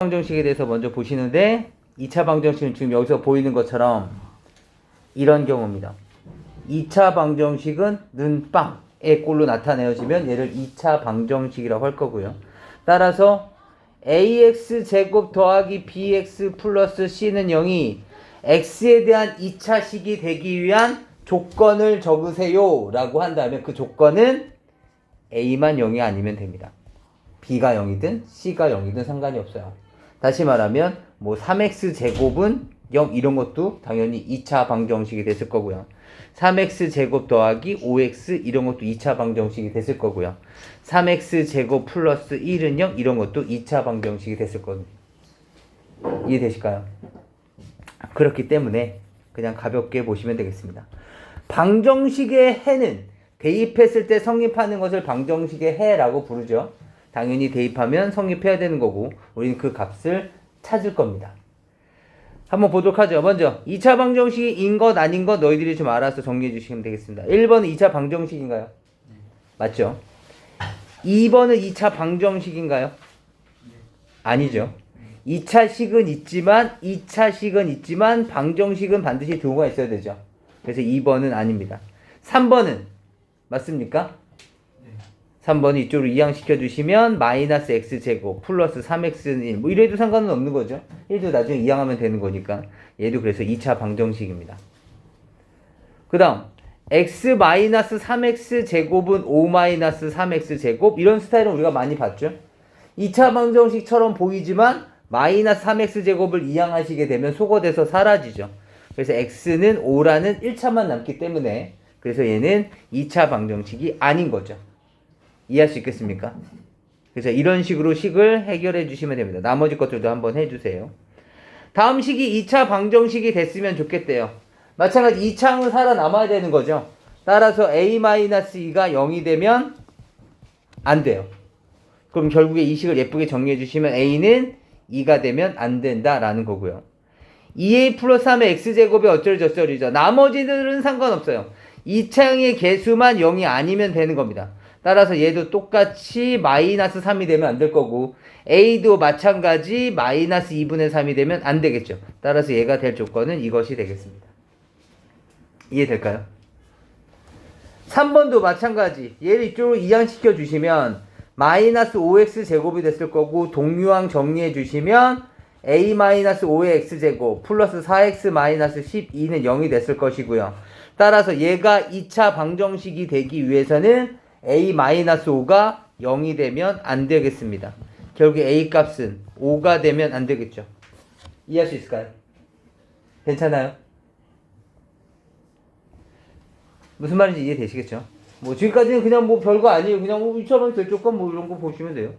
방정식에 대해서 먼저 보시는데 2차 방정식은 지금 여기서 보이는 것처럼 이런 경우입니다. 2차 방정식은 는빵의 꼴로 나타내어지면 얘를 2차 방정식이라고 할 거고요. 따라서 ax제곱 더하기 bx 플러스 c는 0이 x에 대한 2차식이 되기 위한 조건을 적으세요 라고 한다면 그 조건은 a만 0이 아니면 됩니다. b가 0이든 c가 0이든 상관이 없어요. 다시 말하면 뭐 3x 제곱은 0 이런 것도 당연히 2차 방정식이 됐을 거고요. 3x 제곱 더하기 5x 이런 것도 2차 방정식이 됐을 거고요. 3x 제곱 플러스 1은 0 이런 것도 2차 방정식이 됐을 거거든요. 이해되실까요? 그렇기 때문에 그냥 가볍게 보시면 되겠습니다. 방정식의 해는 대입했을 때 성립하는 것을 방정식의 해라고 부르죠. 당연히 대입하면 성립해야 되는 거고 우리는 그 값을 찾을 겁니다. 한번 보도록 하죠. 먼저 2차 방정식이 인 것 아닌 것 너희들이 좀 알아서 정리해 주시면 되겠습니다. 1번은 2차 방정식인가요? 네. 맞죠? 2번은 2차 방정식인가요? 네. 아니죠. 2차식은 있지만 방정식은 반드시 두고가 있어야 되죠. 그래서 2번은 아닙니다. 3번은 맞습니까? 3번은 이쪽으로 이항시켜 주시면 마이너스 x제곱 플러스 3x는 1 뭐 이래도 상관은 없는 거죠. 1도 나중에 이항하면 되는 거니까 얘도 그래서 2차 방정식입니다. 그 다음 x 마이너스 3x 제곱은 5 마이너스 3x 제곱 이런 스타일은 우리가 많이 봤죠. 2차 방정식처럼 보이지만 마이너스 3x 제곱을 이항하시게 되면 소거돼서 사라지죠. 그래서 x는 5라는 1차만 남기 때문에 그래서 얘는 2차 방정식이 아닌 거죠. 이해할 수 있겠습니까? 그래서 이런 식으로 식을 해결해 주시면 됩니다. 나머지 것들도 한번 해주세요. 다음 식이 2차 방정식이 됐으면 좋겠대요. 마찬가지 2차항은 살아남아야 되는 거죠. 따라서 a-2가 0이 되면 안 돼요. 그럼 결국에 이 식을 예쁘게 정리해 주시면 a는 2가 되면 안 된다라는 거고요. 2a 플러스 3의 x제곱이 어쩌리저쩌리죠. 나머지들은 상관없어요. 2차항의 개수만 0이 아니면 되는 겁니다. 따라서 얘도 똑같이 마이너스 3이 되면 안 될 거고 a도 마찬가지 마이너스 2분의 3이 되면 안 되겠죠. 따라서 얘가 될 조건은 이것이 되겠습니다. 이해될까요? 3번도 마찬가지 얘를 이쪽으로 이항시켜 주시면 마이너스 5x 제곱이 됐을 거고 동류항 정리해 주시면 a 마이너스 5의 x제곱 플러스 4x 마이너스 12는 0이 됐을 것이고요. 따라서 얘가 2차 방정식이 되기 위해서는 a-5가 0이 되면 안 되겠습니다. 결국 a 값은 5가 되면 안 되겠죠. 이해할 수 있을까요? 괜찮아요? 무슨 말인지 이해되시겠죠? 뭐 지금까지는 그냥 뭐 별거 아니에요. 그냥 뭐 2차 방정식 조건 뭐 이런 거 보시면 돼요.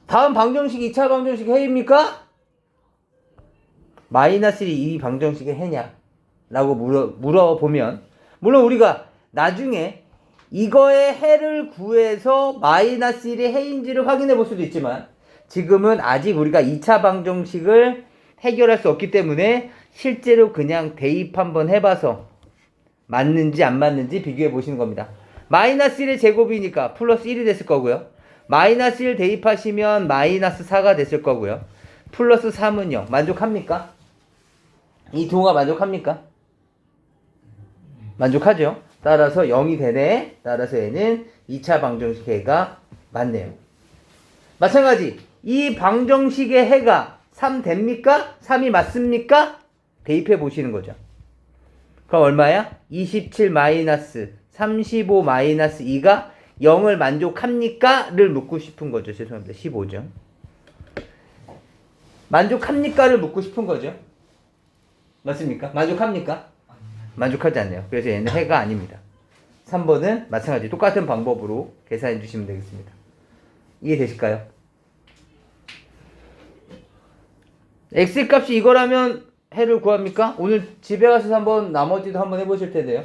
다음 방정식 2차 방정식 해입니까? 마이너스 1이 이 방정식의 해냐? 라고 물어보면 물론 우리가 나중에 이거의 해를 구해서 마이너스 1의 해인지를 확인해 볼 수도 있지만 지금은 아직 우리가 2차 방정식을 해결할 수 없기 때문에 실제로 그냥 대입 한번 해봐서 맞는지 안 맞는지 비교해 보시는 겁니다. 마이너스 1의 제곱이니까 플러스 1이 됐을 거고요. 마이너스 1 대입하시면 마이너스 4가 됐을 거고요. 플러스 3은 0. 만족합니까? 이 동호가 만족합니까? 만족하죠? 따라서 0이 되네. 따라서 얘는 2차 방정식 해가 맞네요. 마찬가지 이 방정식의 해가 3 됩니까? 3이 맞습니까? 대입해 보시는 거죠. 그럼 얼마야? 27 마이너스 35 마이너스 2가 0을 만족합니까? 를 묻고 싶은 거죠. 죄송합니다. 15죠. 만족합니까? 를 묻고 싶은 거죠. 맞습니까? 만족합니까? 만족하지 않네요. 그래서 얘는 해가 아닙니다. 3번은 마찬가지 똑같은 방법으로 계산해 주시면 되겠습니다. 이해되실까요? x값이 이거라면 해를 구합니까? 오늘 집에 가서 한번 나머지도 한번 해보실 텐데요.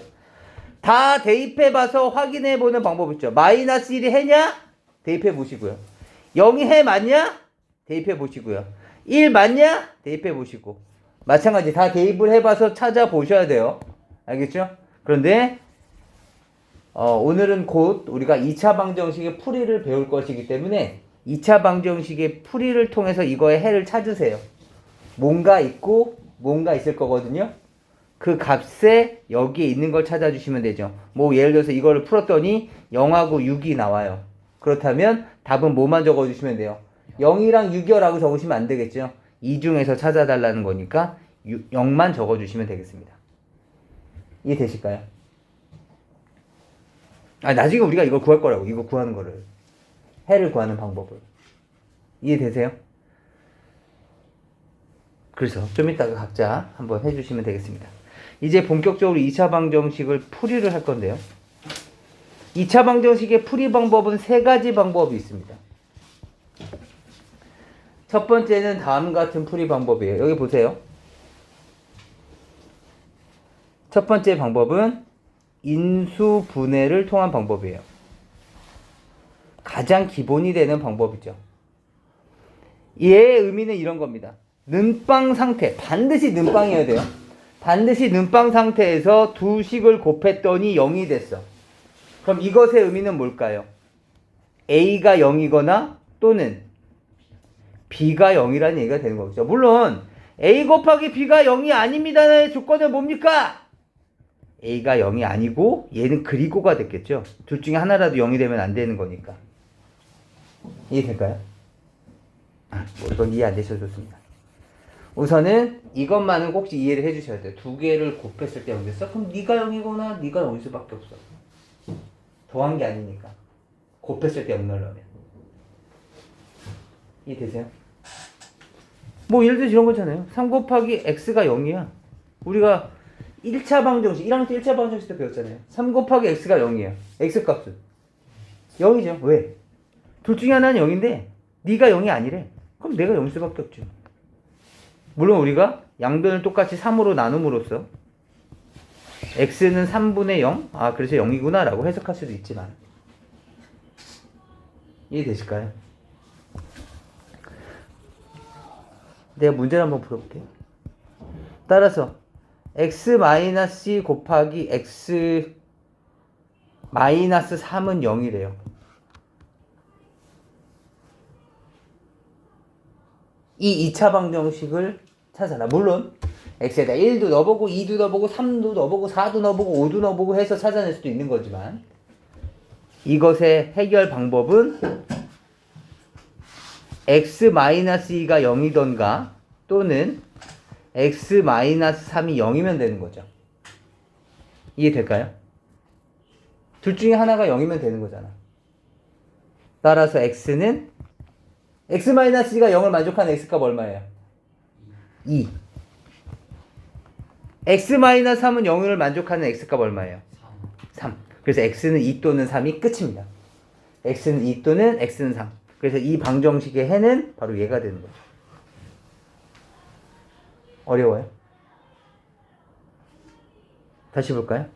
다 대입해봐서 확인해보는 방법 있죠. 마이너스 1이 해냐? 대입해보시고요. 0이 해 맞냐? 대입해보시고요. 1 맞냐? 대입해보시고 마찬가지 다 대입을 해봐서 찾아보셔야 돼요. 알겠죠? 그런데 오늘은 곧 우리가 2차 방정식의 풀이를 배울 것이기 때문에 2차 방정식의 풀이를 통해서 이거의 해를 찾으세요. 뭔가 있고 뭔가 있을 거거든요. 그 값에 여기에 있는 걸 찾아주시면 되죠. 뭐 예를 들어서 이거를 풀었더니 0하고 6이 나와요. 그렇다면 답은 뭐만 적어주시면 돼요. 0이랑 6이라고 적으시면 안 되겠죠. 이 중에서 찾아달라는 거니까 0만 적어주시면 되겠습니다. 이해되실까요? 나중에 우리가 이걸 구할 거라고. 이거 구하는 거를. 해를 구하는 방법을. 이해되세요? 그래서 좀 이따가 각자 한번 해주시면 되겠습니다. 이제 본격적으로 2차 방정식을 풀이를 할 건데요. 2차 방정식의 풀이 방법은 세 가지 방법이 있습니다. 첫 번째는 다음 같은 풀이 방법이에요. 여기 보세요. 첫 번째 방법은 인수분해를 통한 방법이에요. 가장 기본이 되는 방법이죠. 얘의 의미는 이런 겁니다. 는빵 상태, 반드시 는빵이어야 돼요. 반드시 는빵 상태에서 두 식을 곱했더니 0이 됐어. 그럼 이것의 의미는 뭘까요? A가 0이거나 또는 B가 0이라는 얘기가 되는 거죠. 물론 A 곱하기 B가 0이 아닙니다의 조건은 뭡니까? A가 0이 아니고 얘는 그리고가 됐겠죠. 둘 중에 하나라도 0이 되면 안 되는 거니까. 이해될까요? 뭐 이건 이해 안 되셔도 좋습니다. 우선은 이것만은 꼭 이해를 해주셔야 돼요. 두 개를 곱했을 때 0 됐어? 그럼 네가 0이거나 네가 0일 수밖에 없어. 더한 게 아니니까. 곱했을 때 0 넣으려면. 이해되세요? 뭐 예를 들어서 이런 거잖아요. 3 곱하기 x가 0이야. 우리가 1차 방정식, 1학년 때 1차 방정식 때 배웠잖아요. 3 곱하기 x가 0이에요. x 값은 0이죠. 왜? 둘 중에 하나는 0인데 네가 0이 아니래. 그럼 내가 0일 수밖에 없죠. 물론 우리가 양변을 똑같이 3으로 나눔으로써 x는 3분의 0? 그래서 0이구나 라고 해석할 수도 있지만 이해되실까요? 내가 문제를 한번 풀어볼게요. 따라서 x-2 곱하기 x-3은 0이래요. 이 2차 방정식을 찾아라. 물론 x에다 1도 넣어보고 2도 넣어보고 3도 넣어보고 4도 넣어보고 5도 넣어보고 해서 찾아낼 수도 있는 거지만 이것의 해결 방법은 x-2가 0이던가 또는 x-3이 0이면 되는 거죠. 이해될까요? 둘 중에 하나가 0이면 되는 거잖아. 따라서 x는 x-2가 0을 만족하는 x값 얼마예요? 2. x-3은 0을 만족하는 x값 얼마예요? 3. 그래서 x는 2 또는 3이 끝입니다. x는 2 또는 x는 3. 그래서 이 방정식의 해는 바로 얘가 되는 거죠. 어려워요? 다시 볼까요?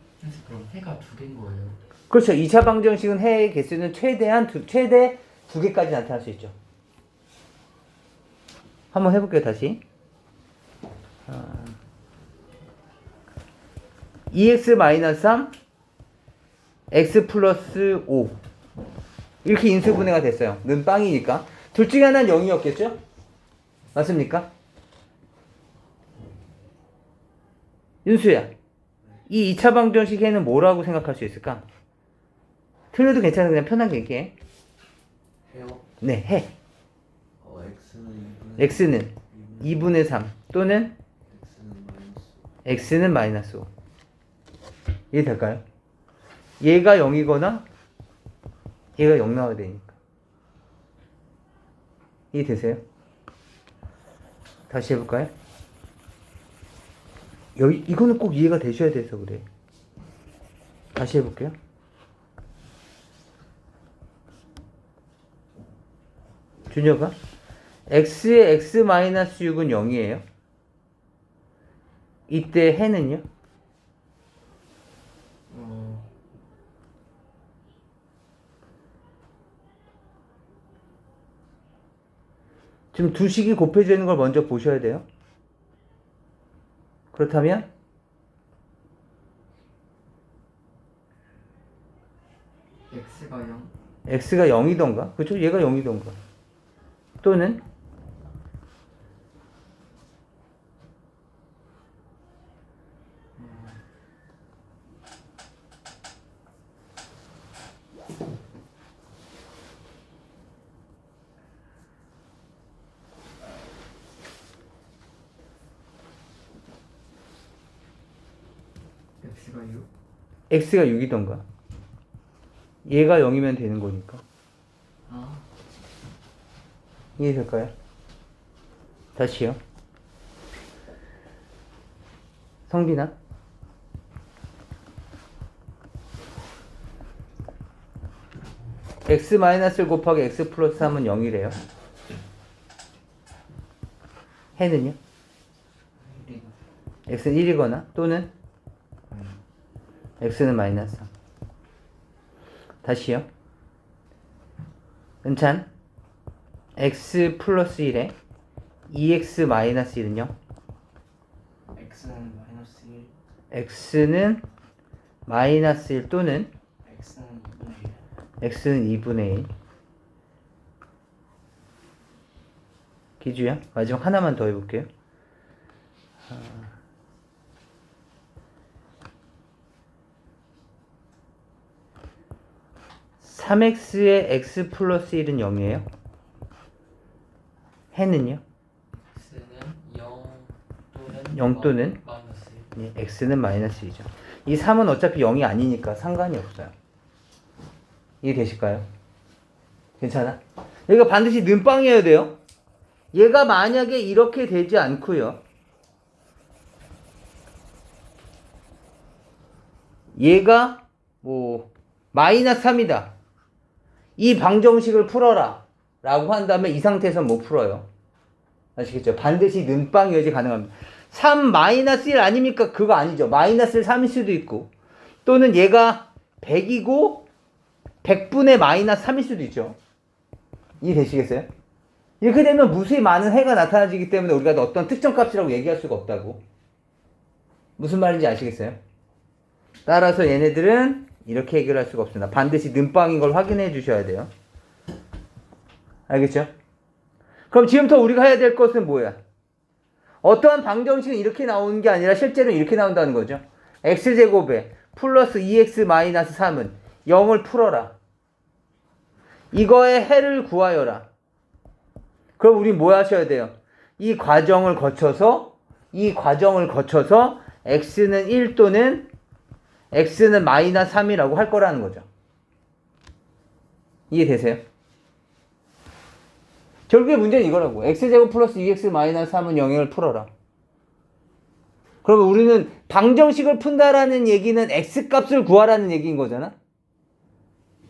그럼 해가 두 개인 거예요? 그렇죠. 2차 방정식은 해의 개수는 최대 두 개까지 나타날 수 있죠. 한번 해볼게요, 다시. 2x-3, x 플러스 5. 이렇게 인수분해가 됐어요. 는 빵이니까. 둘 중에 하나는 0이었겠죠? 맞습니까? 윤수야, 이 2차 방정식 해는 뭐라고 생각할 수 있을까? 틀려도 괜찮아. 그냥 편하게 얘기해. 해요? 네, 해. x는 2분의 3 또는 x는 마이너스 5. 이해될까요? 얘가 0이거나 얘가 0 나와야 되니까. 이해되세요? 다시 해볼까요? 이거는 꼭 이해가 되셔야 돼서 그래. 다시 해볼게요. 준혁아, x의 x-6은 0이에요. 이때 해는요? 지금 두 식이 곱해지는 걸 먼저 보셔야 돼요. 그렇다면 x가 0? x가 0이던가? 그렇죠? 얘가 0이던가. 또는 x가 6? x가 6이던가 얘가 0이면 되는 거니까 아, 이해될까요? 다시요. 성빈아. x-1 곱하기 x 플러스 3은 0이래요. 해는요? x는 1이거나 또는 x는 마이너스 3. 다시요. 은찬. x 플러스 1에 2x 마이너스 1은요? x는 마이너스 1, x는 마이너스 1 또는 x는 2분의 1. x는 2분의 1. 기주야. 마지막 하나만 더 해볼게요. 3x의 x 플러스 1은 0이에요. 해는요? x는 0 또는 0 또는 마이너스 1. 예, x는 마이너스 2죠. 이 3은 어차피 0이 아니니까 상관이 없어요. 이해되실까요? 괜찮아? 여기가 반드시 는빵이어야 돼요. 얘가 만약에 이렇게 되지 않고요. 얘가 뭐 마이너스 3이다. 이 방정식을 풀어라 라고 한다면 이 상태에서 못 풀어요. 아시겠죠? 반드시 는빵이어야지 가능합니다. 3 마이너스 1 아닙니까? 그거 아니죠. 마이너스 3일 수도 있고 또는 얘가 100이고 100분의 마이너스 3일 수도 있죠. 이해되시겠어요? 이렇게 되면 무수히 많은 해가 나타나지기 때문에 우리가 어떤 특정 값이라고 얘기할 수가 없다고. 무슨 말인지 아시겠어요? 따라서 얘네들은 이렇게 해결할 수가 없습니다. 반드시 는빵인 걸 확인해 주셔야 돼요. 알겠죠? 그럼 지금부터 우리가 해야 될 것은 뭐야? 어떠한 방정식은 이렇게 나오는 게 아니라 실제로 이렇게 나온다는 거죠. x제곱에 플러스 2x 마이너스 3은 0을 풀어라. 이거의 해를 구하여라. 그럼 우리 뭐 하셔야 돼요? 이 과정을 거쳐서 x는 1 또는 x는 마이너스 3이라고 할 거라는 거죠. 이해되세요? 결국에 문제는 이거라고. x제곱 플러스 2x 마이너스 3은 0을 풀어라. 그러면 우리는 방정식을 푼다라는 얘기는 x값을 구하라는 얘기인 거잖아.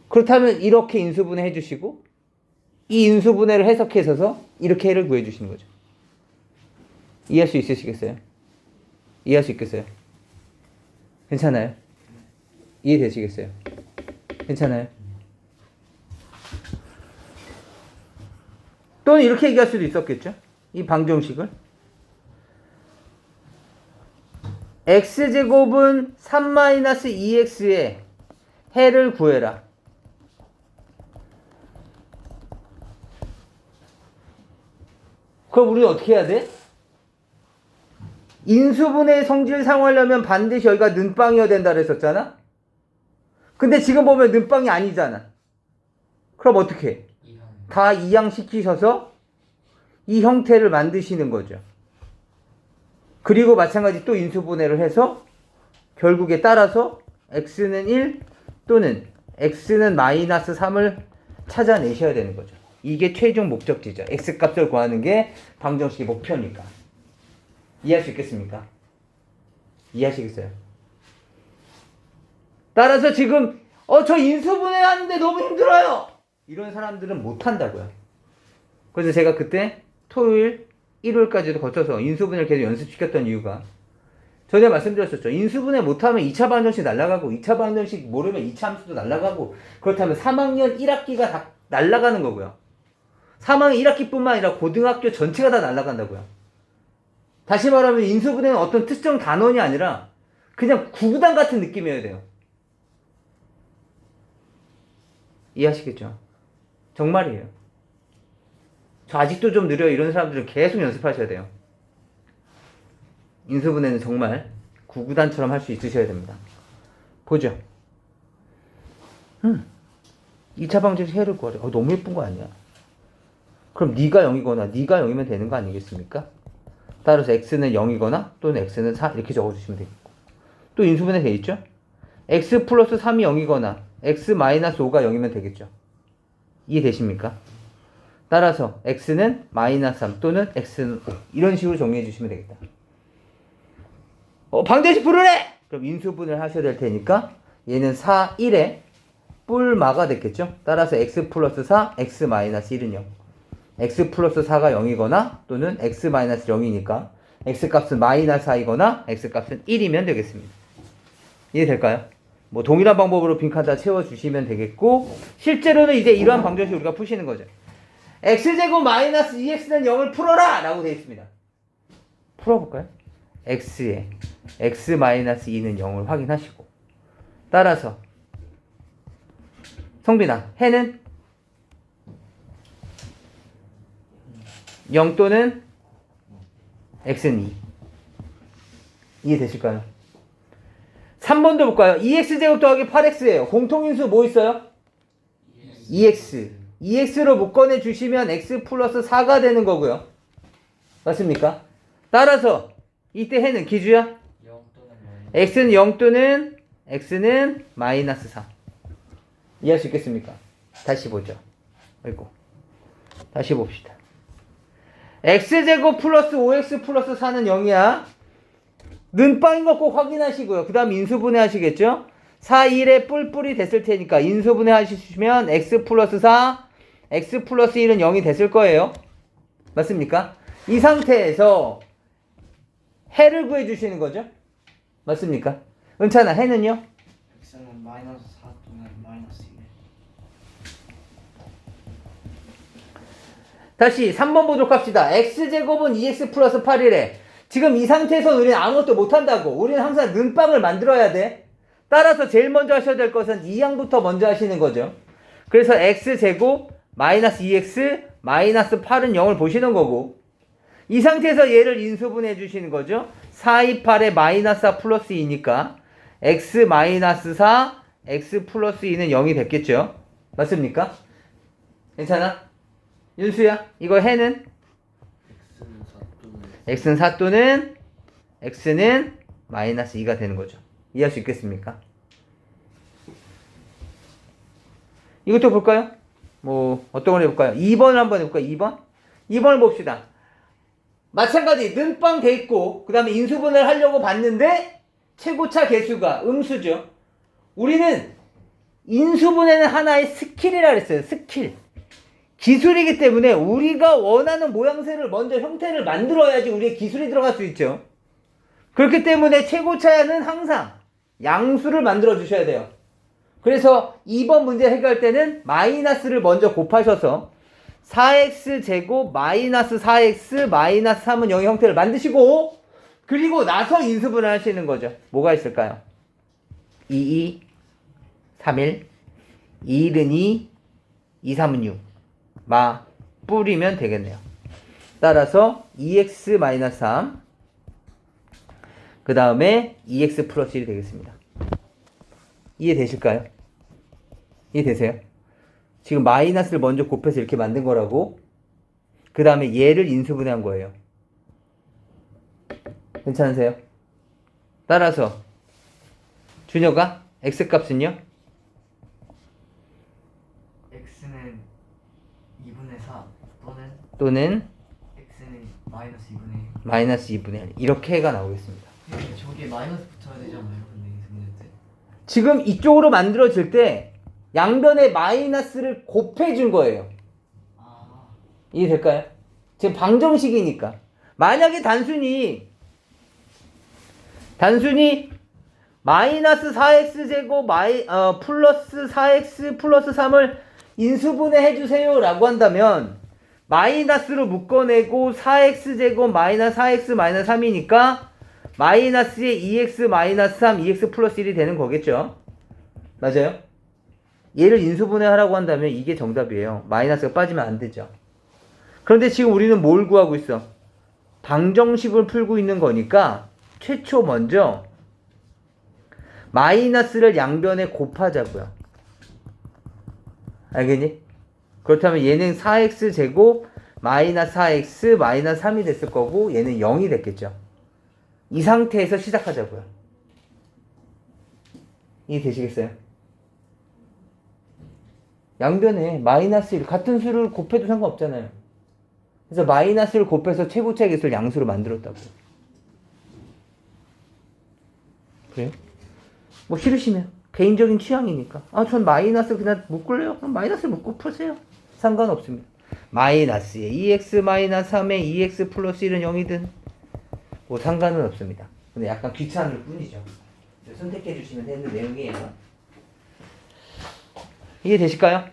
그렇다면 이렇게 인수분해 해주시고 이 인수분해를 해석해서 이렇게 해를 구해주시는 거죠. 이해할 수 있으시겠어요? 이해할 수 있겠어요? 괜찮아요? 이해되시겠어요? 괜찮아요? 또는 이렇게 얘기할 수도 있었겠죠? 이 방정식을 x제곱은 3-2x의 해를 구해라. 그럼 우리는 어떻게 해야 돼? 인수분해의 성질을 사용하려면 반드시 여기가 는빵이어야 된다 그랬었잖아? 근데 지금 보면 는빵이 아니잖아. 그럼 어떻게 해? 다 이항시키셔서 이 형태를 만드시는 거죠. 그리고 마찬가지 또 인수분해를 해서 결국에 따라서 x는 1 또는 x는 마이너스 3을 찾아내셔야 되는 거죠. 이게 최종 목적지죠. x값을 구하는 게 방정식의 목표니까. 이해할 수 있겠습니까? 이해하시겠어요? 따라서 지금 저 인수분해 하는데 너무 힘들어요. 이런 사람들은 못 한다고요. 그래서 제가 그때 토요일, 일요일까지도 거쳐서 인수분해를 계속 연습시켰던 이유가 전에 말씀드렸었죠. 인수분해 못하면 2차 방정식 날아가고 2차 방정식 모르면 2차 함수도 날아가고 그렇다면 3학년 1학기가 다 날아가는 거고요. 3학년 1학기뿐만 아니라 고등학교 전체가 다 날아간다고요. 다시 말하면 인수분해는 어떤 특정 단원이 아니라 그냥 구구단 같은 느낌이어야 돼요. 이해하시겠죠? 정말이에요. 저 아직도 좀 느려요. 이런 사람들은 계속 연습하셔야 돼요. 인수분해는 정말 구구단처럼 할 수 있으셔야 됩니다. 보죠. 2차 방정식 해를 구하래. 너무 예쁜 거 아니야? 그럼 네가 0이거나 네가 0이면 되는 거 아니겠습니까? 따라서 x는 0이거나 또는 x는 4 이렇게 적어주시면 되겠고, 또 인수분해 돼 있죠? x 플러스 3이 0이거나 x 마이너스 5가 0이면 되겠죠? 이해되십니까? 따라서 x는 마이너스 3 또는 x는 5 이런 식으로 정리해 주시면 되겠다. 방정식 풀으래! 그럼 인수분해를 하셔야 될 테니까 얘는 4, 1에 뿔마가 됐겠죠? 따라서 x 플러스 4, x 마이너스 1은 0. x 플러스 4가 0이거나 또는 x 마이너스 0이니까 x 값은 마이너스 4이거나 x 값은 1이면 되겠습니다. 이해될까요? 뭐 동일한 방법으로 빈칸 다 채워주시면 되겠고, 실제로는 이제 이러한 방정식 우리가 푸시는 거죠. x제곱 마이너스 2x는 0을 풀어라! 라고 되어 있습니다. 풀어볼까요? x에 x 마이너스 2는 0을 확인하시고, 따라서 성빈아, 해는 0 또는 x는 2. 이해되실까요? 3번도 볼까요? 2x제곱 더하기 8x예요. 공통인수 뭐 있어요? 2x. 2x로 묶어내 주시면 x 플러스 4가 되는 거고요. 맞습니까? 따라서 이때 해는 기주야? 0 또는 마이너스. x는 0 또는 x는 마이너스 4. 이해할 수 있겠습니까? 다시 보죠. 아이고. 다시 봅시다. x제곱 플러스 5x 플러스 4는 0이야. 는빵인 거 꼭 확인하시고요. 그 다음 인수분해 하시겠죠? 4, 1에 뿔뿔이 됐을 테니까 인수분해 하시면 x 플러스 4, x 플러스 1은 0이 됐을 거예요. 맞습니까? 이 상태에서 해를 구해 주시는 거죠? 맞습니까? 은찬아, 해는요? x는 마이너스 4 또는 마이너스 1. 다시 3번 보도록 합시다. x제곱은 2x 플러스 8이래. 지금 이 상태에서 우리는 아무것도 못한다고. 우리는 항상 는빵을 만들어야 돼. 따라서 제일 먼저 하셔야 될 것은 이 항부터 먼저 하시는 거죠. 그래서 x제곱 마이너스 2x 마이너스 8은 0을 보시는 거고, 이 상태에서 얘를 인수분해 주시는 거죠. 4, 2, 8에 마이너스 4 플러스 2니까 x 마이너스 4 x 플러스 2는 0이 됐겠죠. 맞습니까? 괜찮아? 윤수야, 이거 해는? x는 4 또는 x는 마이너스 2가 되는 거죠. 이해할 수 있겠습니까? 이것도 볼까요? 뭐 어떤 걸 해볼까요? 2번을 한번 해볼까요? 2번? 2번을 봅시다. 마찬가지 는빵 돼 있고 그 다음에 인수분해를 하려고 봤는데 최고차 개수가 음수죠. 우리는 인수분해는 하나의 스킬이라 그랬어요. 스킬. 기술이기 때문에 우리가 원하는 모양새를 먼저 형태를 만들어야지 우리의 기술이 들어갈 수 있죠. 그렇기 때문에 최고차는 항상 양수를 만들어 주셔야 돼요. 그래서 2번 문제 해결할 때는 마이너스를 먼저 곱하셔서 4x제곱 마이너스 4x 마이너스 3은 0의 형태를 만드시고, 그리고 나서 인수분해 하시는 거죠. 뭐가 있을까요? 2, 3, 1, 2, 1은 2, 2, 3은 6. 마 뿌리면 되겠네요. 따라서 2x 마이너스 3, 그 다음에 2x 플러스 1이 되겠습니다. 이해되실까요? 이해되세요? 지금 마이너스를 먼저 곱해서 이렇게 만든 거라고, 그 다음에 얘를 인수분해한 거예요. 괜찮으세요? 따라서 준혁아, x값은요? x는 2분의 4 또는 x는 마이너스 2분의 1. 마이너스 2분의 1 이렇게 해가 나오겠습니다. 저게 마이너스 붙어야 되잖아요. 근데 인수분해 때. 지금 이쪽으로 만들어질 때 양변에 마이너스를 곱해준 거예요. 아, 이해될까요? 지금 방정식이니까. 만약에 단순히 마이너스 4x제곱 플러스 4x 플러스 3을 인수분해 해주세요 라고 한다면 마이너스로 묶어내고 4x제곱 마이너스 4x 마이너스 3이니까 마이너스에 2x 마이너스 3 2x 플러스 1이 되는 거겠죠. 맞아요? 얘를 인수분해 하라고 한다면 이게 정답이에요. 마이너스가 빠지면 안 되죠. 그런데 지금 우리는 뭘 구하고 있어? 방정식을 풀고 있는 거니까 최초 먼저 마이너스를 양변에 곱하자고요. 알겠니? 그렇다면 얘는 4x 제곱 마이너스 4x 마이너스 3이 됐을 거고 얘는 0이 됐겠죠. 이 상태에서 시작하자고요. 이해되시겠어요? 양변에 마이너스 1 같은 수를 곱해도 상관없잖아요. 그래서 마이너스를 곱해서 최고차의 개수를 양수로 만들었다고. 그래요? 뭐 싫으시면 개인적인 취향이니까 전 마이너스 그냥 묶을래요? 그럼 마이너스 묶고 푸세요. 상관없습니다. 마이너스에 2x 마이너스 3에 2x 플러스 1은 0이든 뭐 상관은 없습니다. 근데 약간 귀찮을 뿐이죠. 선택해 주시면 되는 내용이에요. 이해되실까요?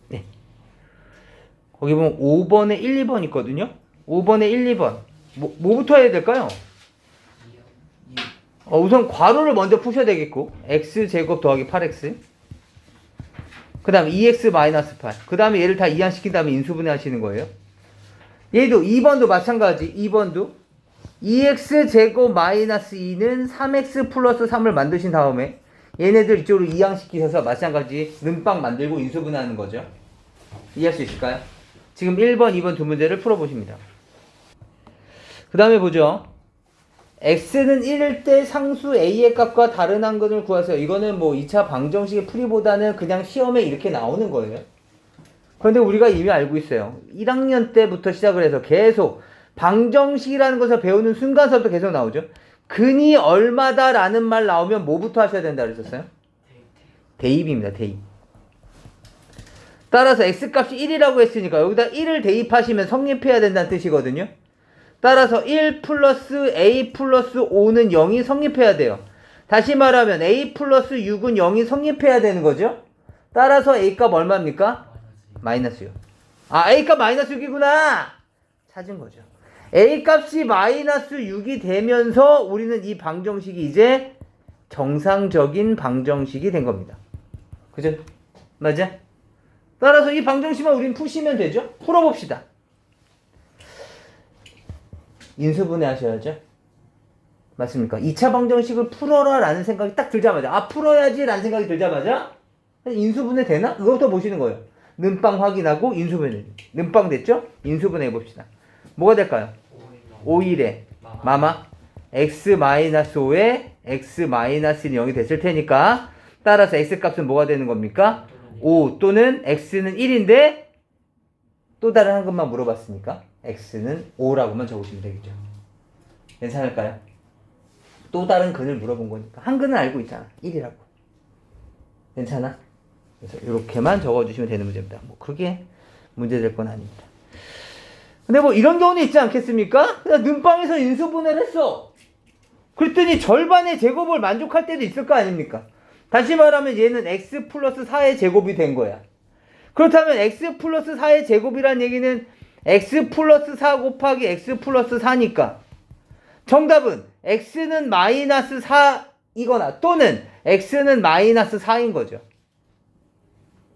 네. 거기 보면 5번에 1, 2번 있거든요. 5번에 1, 2번. 뭐부터 해야 될까요? 우선 괄호를 먼저 푸셔야 되겠고 x제곱 더하기 8x 그 다음에 2x 마이너스 8 그 다음에 얘를 다 이항시킨 다음에 인수분해 하시는 거예요. 얘도 2번도 마찬가지. 2번도 2x제곱 마이너스 2는 3x 플러스 3을 만드신 다음에 얘네들 이쪽으로 이항시키셔서 마찬가지 는빵 만들고 인수분해하는 거죠. 이해할 수 있을까요? 지금 1번, 2번 두 문제를 풀어보십니다. 그 다음에 보죠. x는 1일 때 상수 a의 값과 다른 한근을 구하세요. 이거는 뭐 2차 방정식의 풀이보다는 그냥 시험에 이렇게 나오는 거예요. 그런데 우리가 이미 알고 있어요. 1학년 때부터 시작을 해서 계속 방정식이라는 것을 배우는 순간서부터 계속 나오죠. 근이 얼마다 라는 말 나오면 뭐부터 하셔야 된다 그랬었어요? 대입입니다. 대입. 따라서 x값이 1이라고 했으니까 여기다 1을 대입하시면 성립해야 된다는 뜻이거든요. 따라서 1 플러스 a 플러스 5는 0이 성립해야 돼요. 다시 말하면 a 플러스 6은 0이 성립해야 되는 거죠. 따라서 a값 얼마입니까? 마이너스 6. a값 마이너스 6이구나. 찾은 거죠. a값이 마이너스 6이 되면서 우리는 이 방정식이 이제 정상적인 방정식이 된 겁니다. 그죠? 맞아? 따라서 이 방정식만 우리는 푸시면 되죠? 풀어봅시다. 인수분해 하셔야죠. 맞습니까? 2차 방정식을 풀어라 라는 생각이 딱 들자마자 풀어야지 라는 생각이 들자마자 인수분해 되나? 이거부터 보시는 거예요. 는빵 확인하고 인수분해. 는빵 됐죠? 인수분해 해봅시다. 뭐가 될까요? 5일에 마마 x-5에 x-1이 0이 됐을 테니까 따라서 x값은 뭐가 되는 겁니까? 5 또는 x는 1인데 또 다른 한 것만 물어봤으니까 x는 5라고만 적으시면 되겠죠. 괜찮을까요? 또 다른 근을 물어본 거니까 한 근은 알고 있잖아. 1이라고. 괜찮아? 그래서 이렇게만 적어주시면 되는 문제입니다. 뭐 크게 문제될 건 아닙니다. 근데 뭐 이런 경우는 있지 않겠습니까? 그냥 는빵에서 인수분해를 했어. 그랬더니 절반의 제곱을 만족할 때도 있을 거 아닙니까? 다시 말하면 얘는 x 플러스 4의 제곱이 된 거야. 그렇다면 x 플러스 4의 제곱이란 얘기는 x 플러스 4 곱하기 x 플러스 4니까 정답은 x는 마이너스 4이거나 또는 x는 마이너스 4인 거죠.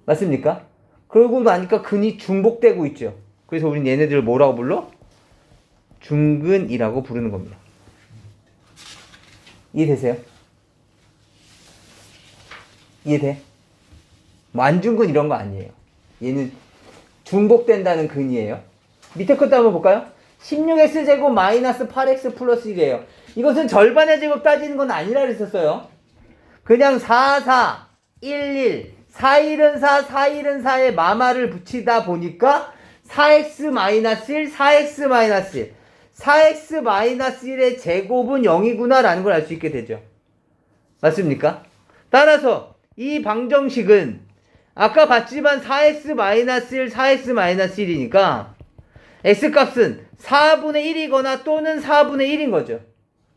맞습니까? 그러고 나니까 근이 중복되고 있죠. 그래서 우린 얘네들을 뭐라고 불러? 중근이라고 부르는 겁니다. 이해되세요? 이해돼? 뭐 안중근 이런 거 아니에요. 얘는 중복된다는 근이에요. 밑에 것도 한번 볼까요? 16x제곱 마이너스 8x 플러스 1이에요. 이것은 절반의 제곱 따지는 건 아니라 그랬었어요. 그냥 4, 4, 1, 1, 4, 1은 4, 4, 1은 4에 마마를 붙이다 보니까 4x 마이너스 1, 4x 마이너스 1, 4x 마이너스 1의 제곱은 0이구나 라는 걸 알 수 있게 되죠. 맞습니까? 따라서 이 방정식은 아까 봤지만 4x 마이너스 1, 4x 마이너스 1이니까 x값은 4분의 1이거나 또는 4분의 1인 거죠.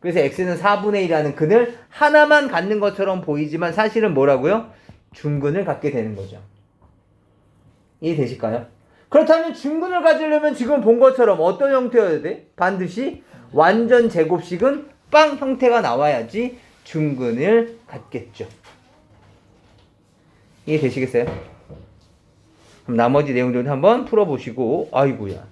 그래서 x는 4분의 1이라는 근을 하나만 갖는 것처럼 보이지만 사실은 뭐라고요? 중근을 갖게 되는 거죠. 이해되실까요? 그렇다면 중근을 가지려면 지금 본 것처럼 어떤 형태여야 돼? 반드시 완전 제곱식은 빵 형태가 나와야지 중근을 갖겠죠. 이해되시겠어요? 그럼 나머지 내용들도 한번 풀어보시고, 아이고야.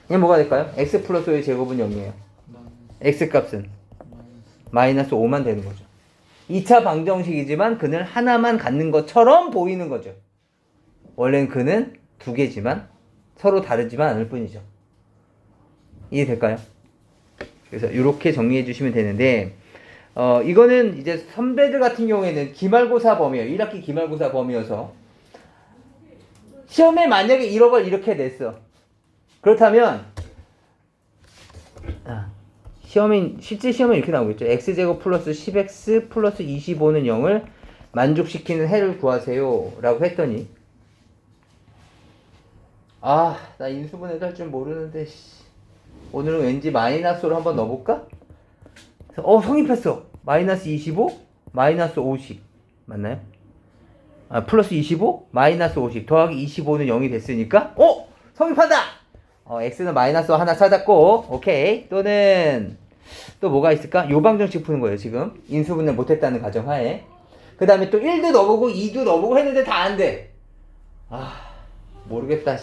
이게 뭐가 될까요? x 플러스 5의 제곱은 0이에요. x 값은 마이너스 5만 되는 거죠. 2차 방정식이지만 근을 하나만 갖는 것처럼 보이는 거죠. 원래는 근은 두 개지만 서로 다르지만 않을 뿐이죠. 이해될까요? 그래서 이렇게 정리해 주시면 되는데, 이거는 이제 선배들 같은 경우에는 기말고사 범위예요. 1학기 기말고사 범위여서 시험에 만약에 1억을 이렇게 냈어. 그렇다면 실제 시험은 이렇게 나오겠죠. x제곱 플러스 10x 플러스 25는 0을 만족시키는 해를 구하세요 라고 했더니, 나 인수분해도 할 줄 모르는데 오늘은 왠지 마이너스로 한번 넣어볼까? 성립했어. 마이너스 25 마이너스 50 맞나요? 플러스 25 마이너스 50 더하기 25는 0이 됐으니까 성립한다. x는 마이너스 하나 찾았고, 오케이. 또는 또 뭐가 있을까? 요 방정식 푸는 거예요. 지금 인수분해 못했다는 가정하에. 그 다음에 또 1도 넣어보고 2도 넣어보고 했는데 다 안 돼. 모르겠다.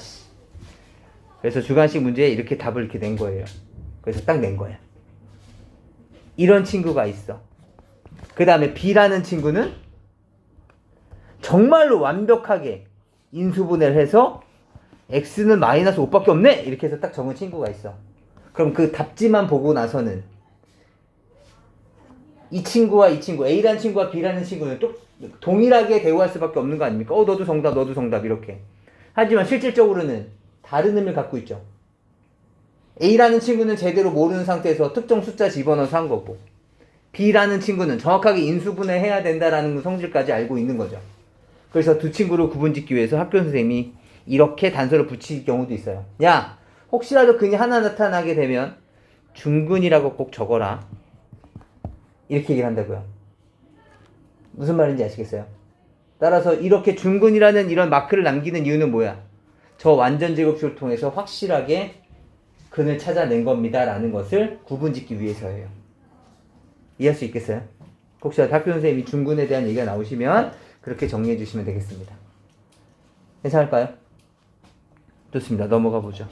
그래서 주관식 문제에 이렇게 답을 이렇게 낸 거예요. 그래서 딱 낸 거야. 이런 친구가 있어. 그 다음에 B라는 친구는 정말로 완벽하게 인수분해를 해서 x는 마이너스 5밖에 없네! 이렇게 해서 딱 적은 친구가 있어. 그럼 그 답지만 보고 나서는 이 친구와 이 친구, A라는 친구와 B라는 친구는 또 동일하게 대우할 수밖에 없는 거 아닙니까? 너도 정답, 너도 정답 이렇게. 하지만 실질적으로는 다른 의미를 갖고 있죠. A라는 친구는 제대로 모르는 상태에서 특정 숫자 집어넣어서 한 거고, B라는 친구는 정확하게 인수분해해야 된다라는 성질까지 알고 있는 거죠. 그래서 두 친구를 구분짓기 위해서 학교 선생님이 이렇게 단서를 붙일 경우도 있어요. 야, 혹시라도 근이 하나 나타나게 되면 중근이라고 꼭 적어라. 이렇게 얘기를 한다고요. 무슨 말인지 아시겠어요? 따라서 이렇게 중근이라는 이런 마크를 남기는 이유는 뭐야? 저 완전 제곱식을 통해서 확실하게 근을 찾아낸 겁니다 라는 것을 구분짓기 위해서예요. 이해할 수 있겠어요? 혹시라도 학교 선생님이 중근에 대한 얘기가 나오시면 그렇게 정리해 주시면 되겠습니다. 괜찮을까요? 좋습니다. 넘어가 보죠.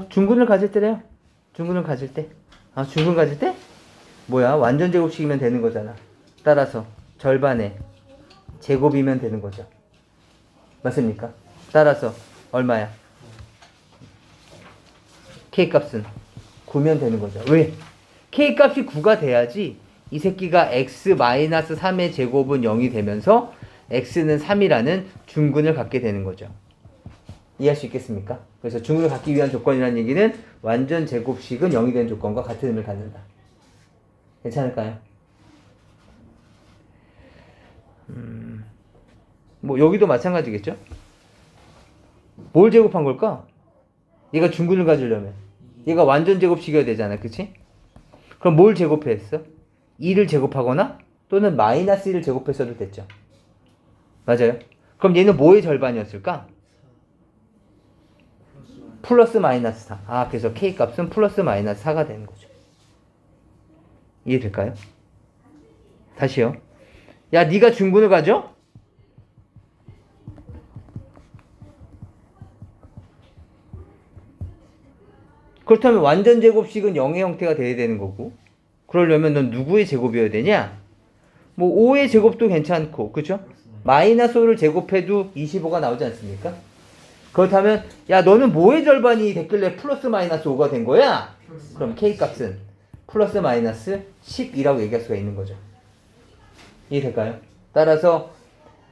중근을 가질 때래요. 중근을 가질 때. 중근 가질 때? 뭐야? 완전 제곱식이면 되는 거잖아. 따라서 절반의 제곱이면 되는 거죠. 맞습니까? 따라서 얼마야? K값은 9면 되는 거죠. 왜? K값이 9가 돼야지 이 새끼가 x-3의 제곱은 0이 되면서 x는 3이라는 중근을 갖게 되는 거죠. 이해할 수 있겠습니까? 그래서 중근을 갖기 위한 조건이라는 얘기는 완전 제곱식은 0이 되는 조건과 같은 의미를 갖는다. 괜찮을까요? 여기도 마찬가지겠죠? 뭘 제곱한 걸까? 얘가 중근을 가지려면 얘가 완전 제곱식이어야 되잖아. 그치? 그럼 뭘 제곱했어? 2를 제곱하거나 또는 마이너스 1을 제곱했어도 됐죠. 맞아요? 그럼 얘는 뭐의 절반이었을까? 플러스 마이너스 4. 그래서 K값은 플러스 마이너스 4가 되는 거죠. 이해될까요? 다시요. 야, 네가 중근을 가져? 그렇다면 완전 제곱식은 0의 형태가 돼야 되는 거고, 그러려면 넌 누구의 제곱이어야 되냐? 5의 제곱도 괜찮고, 그죠? 마이너스 5를 제곱해도 25가 나오지 않습니까? 그렇다면 야, 너는 뭐의 절반이 됐길래 플러스 마이너스 5가 된 거야? 그럼 K값은 플러스 마이너스 10이라고 얘기할 수가 있는 거죠. 이해될까요? 따라서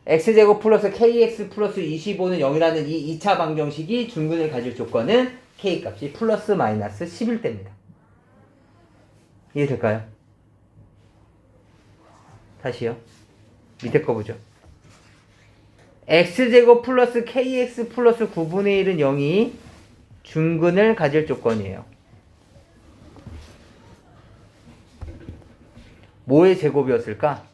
X제곱 플러스 KX 플러스 25는 0이라는 이 2차 방정식이 중근을 가질 조건은 K값이 플러스 마이너스 10일 때입니다. 이해될까요? 다시요. 밑에 거 보죠. X제곱 플러스 KX 플러스 9분의 1은 0이 중근을 가질 조건이에요. 뭐의 제곱이었을까?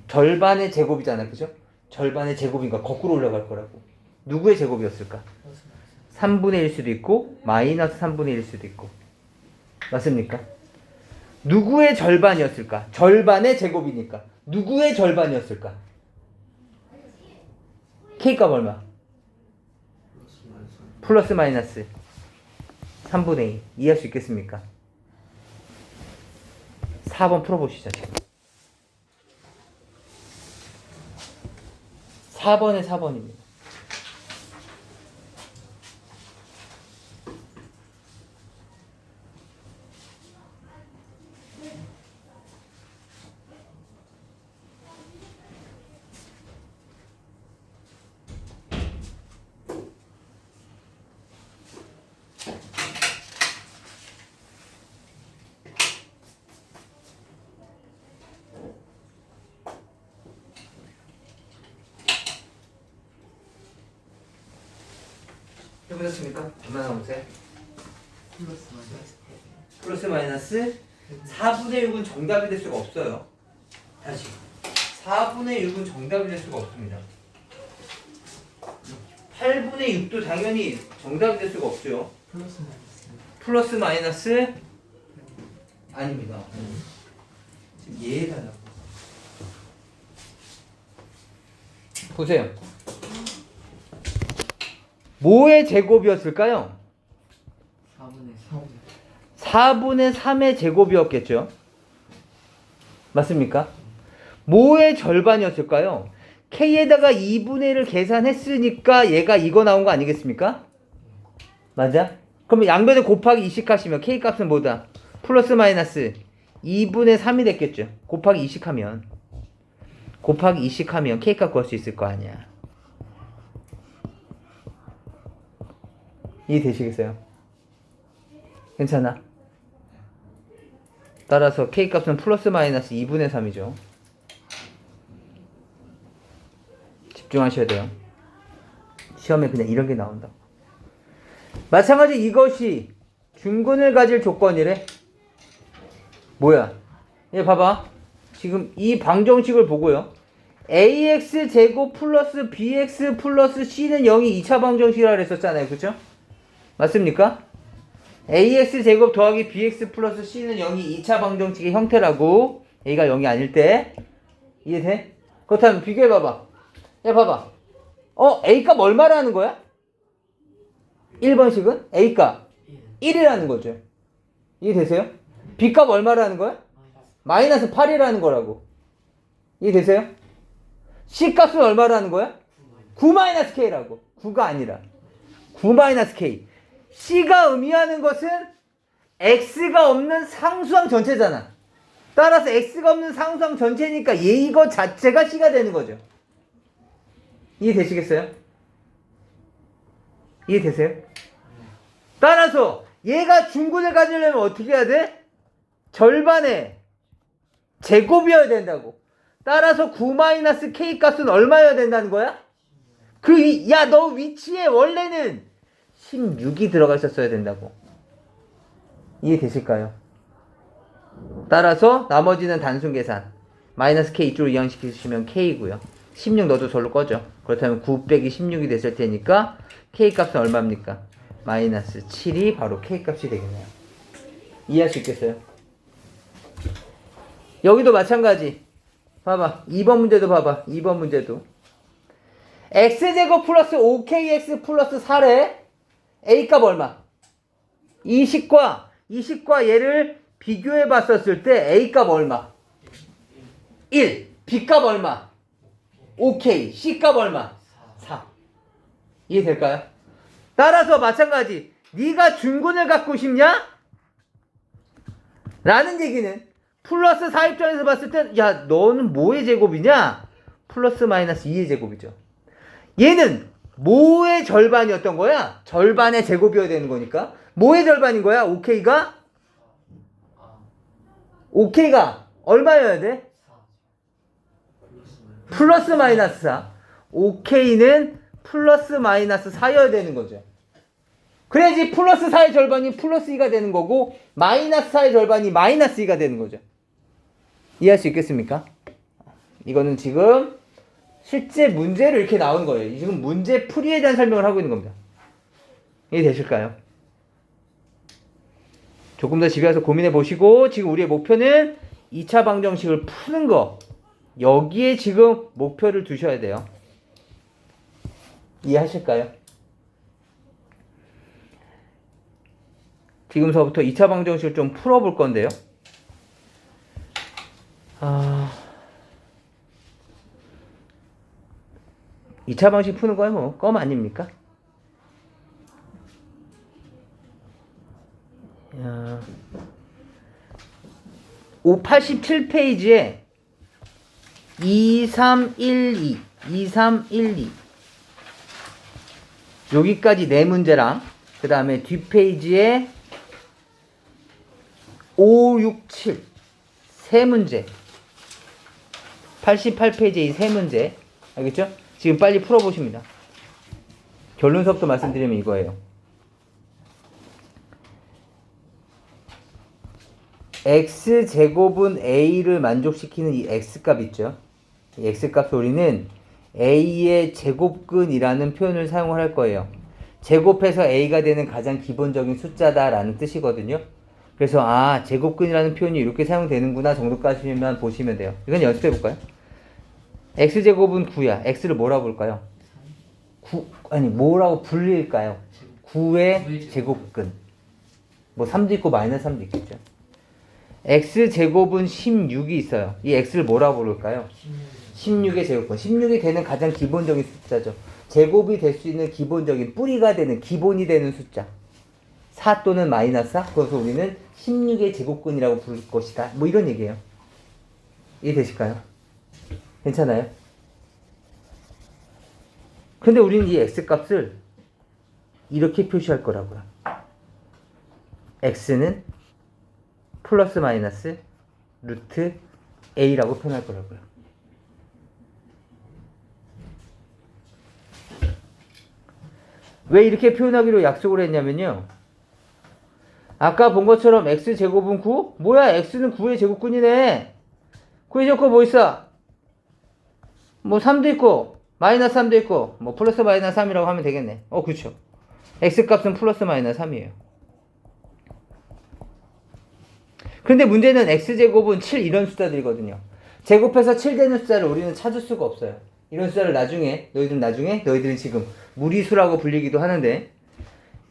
절반의 제곱이잖아. 그죠? 절반의 제곱인가? 거꾸로 올라갈 거라고. 누구의 제곱이었을까? 3분의 1일 수도 있고 마이너스 3분의 1일 수도 있고. 맞습니까? 누구의 절반이었을까? 절반의 제곱이니까 누구의 절반이었을까? K값 얼마? 플러스 마이너스 3분의 2. 이해할 수 있겠습니까? 4번 풀어보시죠. 4번에 4번입니다. 해보셨습니까? 얼마나 나오세요? 플러스 마이너스 4분의 6은 정답이 될 수가 없어요. 다시 4분의 6은 정답이 될 수가 없습니다. 8분의 6도 당연히 정답이 될 수가 없죠. 플러스 마이너스 아닙니다. 지금 얘해달라고 보세요. 뭐의 제곱이었을까요? 4분의 3의 제곱이었겠죠. 맞습니까? 뭐의 절반이었을까요? K에다가 2분의 1을 계산했으니까 얘가 이거 나온 거 아니겠습니까? 맞아? 그럼 양변에 곱하기 20 하시면 K값은 뭐다? 플러스 마이너스 2분의 3이 됐겠죠. 곱하기 20 하면 K값 구할 수 있을 거 아니야. 이해되시겠어요? 괜찮아? 따라서 K값은 플러스 마이너스 2분의 3이죠. 집중하셔야 돼요. 시험에 그냥 이런 게 나온다. 마찬가지 이것이 중근을 가질 조건이래. 뭐야? 얘 봐봐. 지금 이 방정식을 보고요. ax 제곱 플러스 bx 플러스 c는 0이 2차 방정식이라 그랬었잖아요. 그쵸? 맞습니까? ax 제곱 더하기 bx 플러스 c는 0이 2차 방정식의 형태라고. a가 0이 아닐 때. 이해돼? 그렇다면 비교해봐봐. 야 봐봐. a값 얼마라는 거야? 1번식은 a값 1이라는 거죠. 이해되세요? b값 얼마라는 거야? 마이너스 8이라는 거라고. 이해되세요? c값은 얼마라는 거야? 9-k라고. 9가 아니라 9-k. c가 의미하는 것은 x가 없는 상수항 전체잖아. 따라서 x가 없는 상수항 전체니까 얘 이거 자체가 c가 되는 거죠. 이해되시겠어요? 이해되세요? 따라서 얘가 중근을 가지려면 어떻게 해야 돼? 절반의 제곱이어야 된다고. 따라서 9-k 값은 얼마여야 된다는 거야? 야, 너 위치에 원래는 16이 들어가 있었어야 된다고. 이해되실까요? 따라서 나머지는 단순 계산. 마이너스 k 이쪽으로 이항시키시면 k고요. 16 넣어도 절로 꺼져. 그렇다면 9 빼기 16이 됐을 테니까 k 값은 얼마입니까? 마이너스 7이 바로 k 값이 되겠네요. 이해할 수 있겠어요? 여기도 마찬가지. 봐봐. 2번 문제도 봐봐. 2번 문제도. x제곱 플러스 5kx 플러스 4래. a값 얼마? 20과 얘를 비교해 봤었을 때 a값 얼마? 1. b값 얼마? 5k. c값 얼마? 4. 이해될까요? 따라서 마찬가지. 네가 중근을 갖고 싶냐? 라는 얘기는 플러스 4 입장에서 봤을 땐 야, 너는 뭐의 제곱이냐? 플러스 마이너스 2의 제곱이죠. 얘는 뭐의 절반이었던 거야? 절반의 제곱이어야 되는 거니까. 뭐의 절반인 거야? 5k가 얼마여야 돼? 플러스 마이너스 4. 5k는 플러스 마이너스 4여야 되는 거죠. 그래야지 플러스 4의 절반이 플러스 2가 되는 거고 마이너스 4의 절반이 마이너스 2가 되는 거죠. 이해할 수 있겠습니까? 이거는 지금 실제 문제로 이렇게 나온 거예요. 지금 문제 풀이에 대한 설명을 하고 있는 겁니다. 이해되실까요? 조금 더 집에 와서 고민해 보시고 지금 우리의 목표는 2차 방정식을 푸는 거. 여기에 지금 목표를 두셔야 돼요. 이해하실까요? 지금서부터 2차 방정식을 좀 풀어볼 건데요. 2차 방식 푸는 거야 뭐 껌 아닙니까? 87페이지에 2312 여기까지 네 문제랑 그 다음에 뒷페이지에 567 세 문제 88페이지에 이 세 문제 알겠죠? 지금 빨리 풀어보십니다. 결론서부터 말씀드리면 이거예요. x제곱은 a를 만족시키는 이 x값 있죠? 이 x값 우리는 a의 제곱근이라는 표현을 사용을 할 거예요. 제곱해서 a가 되는 가장 기본적인 숫자다라는 뜻이거든요. 그래서 제곱근이라는 표현이 이렇게 사용되는구나 정도까지만 보시면 돼요. 이건 연습해 볼까요? x제곱은 9야. x를 뭐라고 볼까요? 뭐라고 불릴까요? 9의 제곱근. 뭐 3도 있고 마이너스 3도 있겠죠. x제곱은 16이 있어요. 이 x를 뭐라고 부를까요? 16의 제곱근. 16이 되는 가장 기본적인 숫자죠. 제곱이 될 수 있는 기본적인 뿌리가 되는 기본이 되는 숫자. 4 또는 마이너스 4. 그래서 우리는 16의 제곱근이라고 부를 것이다. 뭐 이런 얘기예요. 이해되실까요? 괜찮아요? 근데 우리는 이 x값을 이렇게 표시할 거라고요. x는 플러스 마이너스 루트 a라고 표현할 거라고요. 왜 이렇게 표현하기로 약속을 했냐면요. 아까 본 것처럼 x제곱은 9? 뭐야 x는 9의 제곱근이네. 9의 제곱근 뭐 있어? 뭐 3도 있고 마이너스 3도 있고 뭐 플러스 마이너스 3이라고 하면 되겠네. 그쵸. x값은 플러스 마이너스 3이에요. 근데 문제는 x제곱은 7 이런 숫자들이거든요. 제곱해서 7 되는 숫자를 우리는 찾을 수가 없어요. 이런 숫자를 너희들은 지금 무리수라고 불리기도 하는데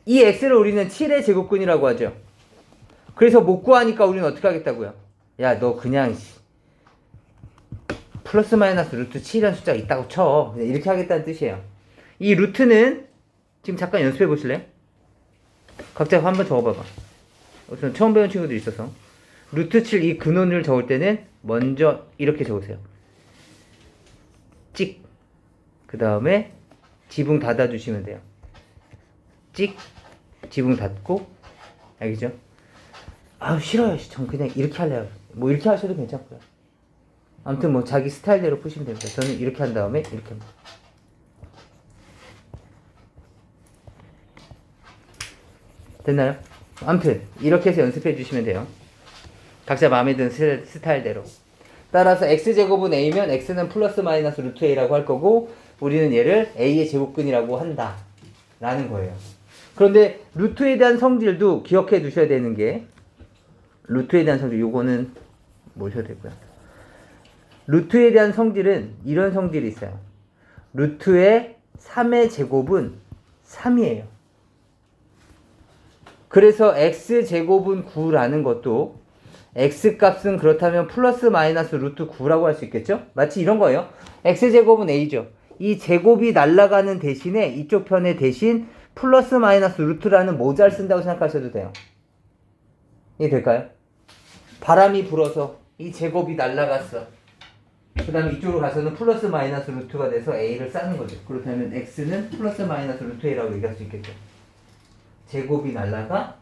이 x를 우리는 7의 제곱근이라고 하죠. 그래서 못 구하니까 우리는 어떻게 하겠다고요? 야, 너 그냥 플러스 마이너스 루트 7이라는 숫자가 있다고 쳐. 이렇게 하겠다는 뜻이에요. 이 루트는 지금 잠깐 연습해 보실래요? 각자 한번 적어봐봐. 우선 처음 배운 친구들이 있어서 루트 7 이 근원을 적을 때는 먼저 이렇게 적으세요. 찍. 그 다음에 지붕 닫아주시면 돼요. 찍. 지붕 닫고. 알겠죠? 싫어요. 전 그냥 이렇게 할래요. 뭐 이렇게 하셔도 괜찮고요. 아무튼 뭐 자기 스타일대로 푸시면 됩니다. 저는 이렇게 한 다음에 이렇게 합니다. 됐나요? 아무튼 이렇게 해서 연습해 주시면 돼요. 각자 마음에 드는 스타일대로. 따라서 x제곱은 a면 x는 플러스 마이너스 루트 a라고 할 거고 우리는 얘를 a의 제곱근이라고 한다 라는 거예요. 그런데 루트에 대한 성질도 기억해 두셔야 되는 게 루트에 대한 성질 요거는 모셔야 되고요. 루트에 대한 성질은 이런 성질이 있어요. 루트의 3의 제곱은 3이에요. 그래서 x제곱은 9라는 것도 x값은 그렇다면 플러스 마이너스 루트 9라고 할 수 있겠죠? 마치 이런 거예요. x제곱은 a죠. 이 제곱이 날아가는 대신에 이쪽 편에 대신 플러스 마이너스 루트라는 모자를 쓴다고 생각하셔도 돼요. 이해될까요? 바람이 불어서 이 제곱이 날아갔어. 그 다음에 이쪽으로 가서는 플러스 마이너스 루트가 돼서 a를 쌓는 거죠. 그렇다면 x는 플러스 마이너스 루트 a라고 얘기할 수 있겠죠. 제곱이 날아가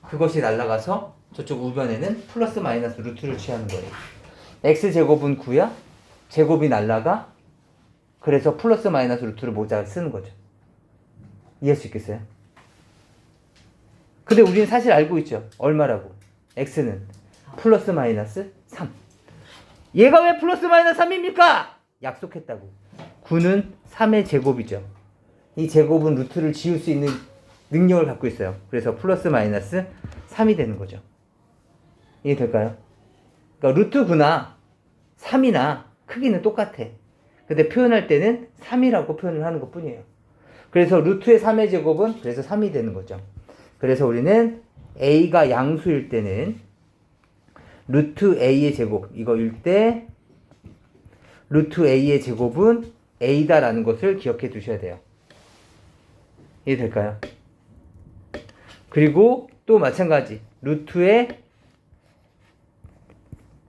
그것이 날아가서 저쪽 우변에는 플러스 마이너스 루트를 취하는 거예요. x제곱은 9야. 제곱이 날아가 그래서 플러스 마이너스 루트를 모자를 쓰는 거죠. 이해할 수 있겠어요? 근데 우리는 사실 알고 있죠. 얼마라고? x는 플러스 마이너스 3. 얘가 왜 플러스 마이너스 3입니까? 약속했다고. 9는 3의 제곱이죠. 이 제곱은 루트를 지울 수 있는 능력을 갖고 있어요. 그래서 플러스 마이너스 3이 되는 거죠. 이해될까요? 그러니까 루트 9나 3이나 크기는 똑같아. 근데 표현할 때는 3이라고 표현을 하는 것 뿐이에요. 그래서 루트의 3의 제곱은 그래서 3이 되는 거죠. 그래서 우리는 a가 양수일 때는 루트 a의 제곱 이거일 때 루트 a의 제곱은 a다라는 것을 기억해 두셔야 돼요. 이해될까요? 그리고 또 마찬가지 루트에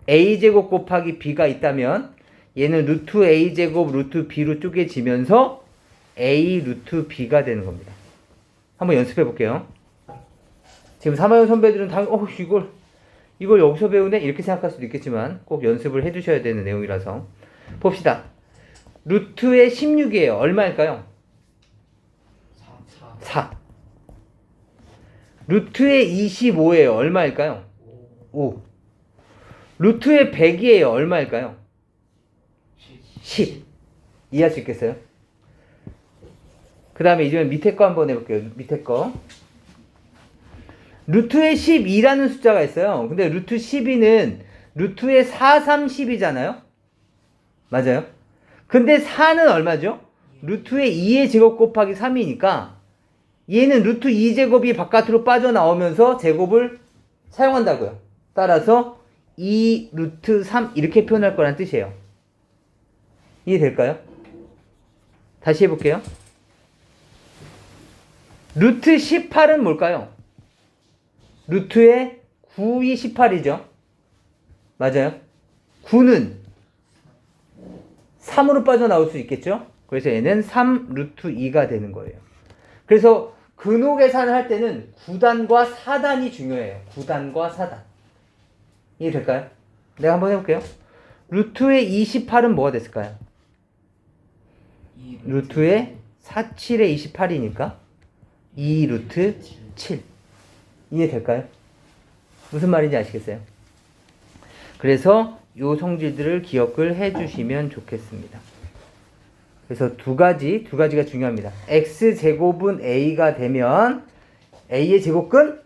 a제곱 곱하기 b가 있다면 얘는 루트 a제곱 루트 b로 쪼개지면서 a 루트 b가 되는 겁니다. 한번 연습해 볼게요. 지금 3학년 선배들은 당연히 이걸 여기서 배우네? 이렇게 생각할 수도 있겠지만 꼭 연습을 해 두셔야 되는 내용이라서 봅시다. 루트의 16이에요. 얼마일까요? 4. 루트의 25예요. 얼마일까요? 5. 루트의 100이에요. 얼마일까요? 10. 이해할 수 있겠어요? 그 다음에 이제 밑에 거 한번 해볼게요. 밑에 거. 루트의 12라는 숫자가 있어요. 근데 루트 12는 루트의 4, 3, 10이잖아요? 맞아요? 근데 4는 얼마죠? 루트의 2의 제곱 곱하기 3이니까 얘는 루트 2제곱이 바깥으로 빠져나오면서 제곱을 사용한다고요. 따라서 2 루트 3 이렇게 표현할 거란 뜻이에요. 이해될까요? 다시 해볼게요. 루트 18은 뭘까요? 루트의 9이 18이죠. 맞아요? 9는 3으로 빠져나올 수 있겠죠? 그래서 얘는 3 루트 2가 되는 거예요. 그래서 근호 계산을 할 때는 9단과 4단이 중요해요. 9단과 4단. 이해될까요? 내가 한번 해볼게요. 루트의 28은 뭐가 됐을까요? 루트의 47의 28이니까 2 루트 7. 이해될까요? 무슨 말인지 아시겠어요? 그래서 요 성질들을 기억을 해주시면 좋겠습니다. 그래서 두 가지가 중요합니다. x제곱은 a가 되면 a의 제곱근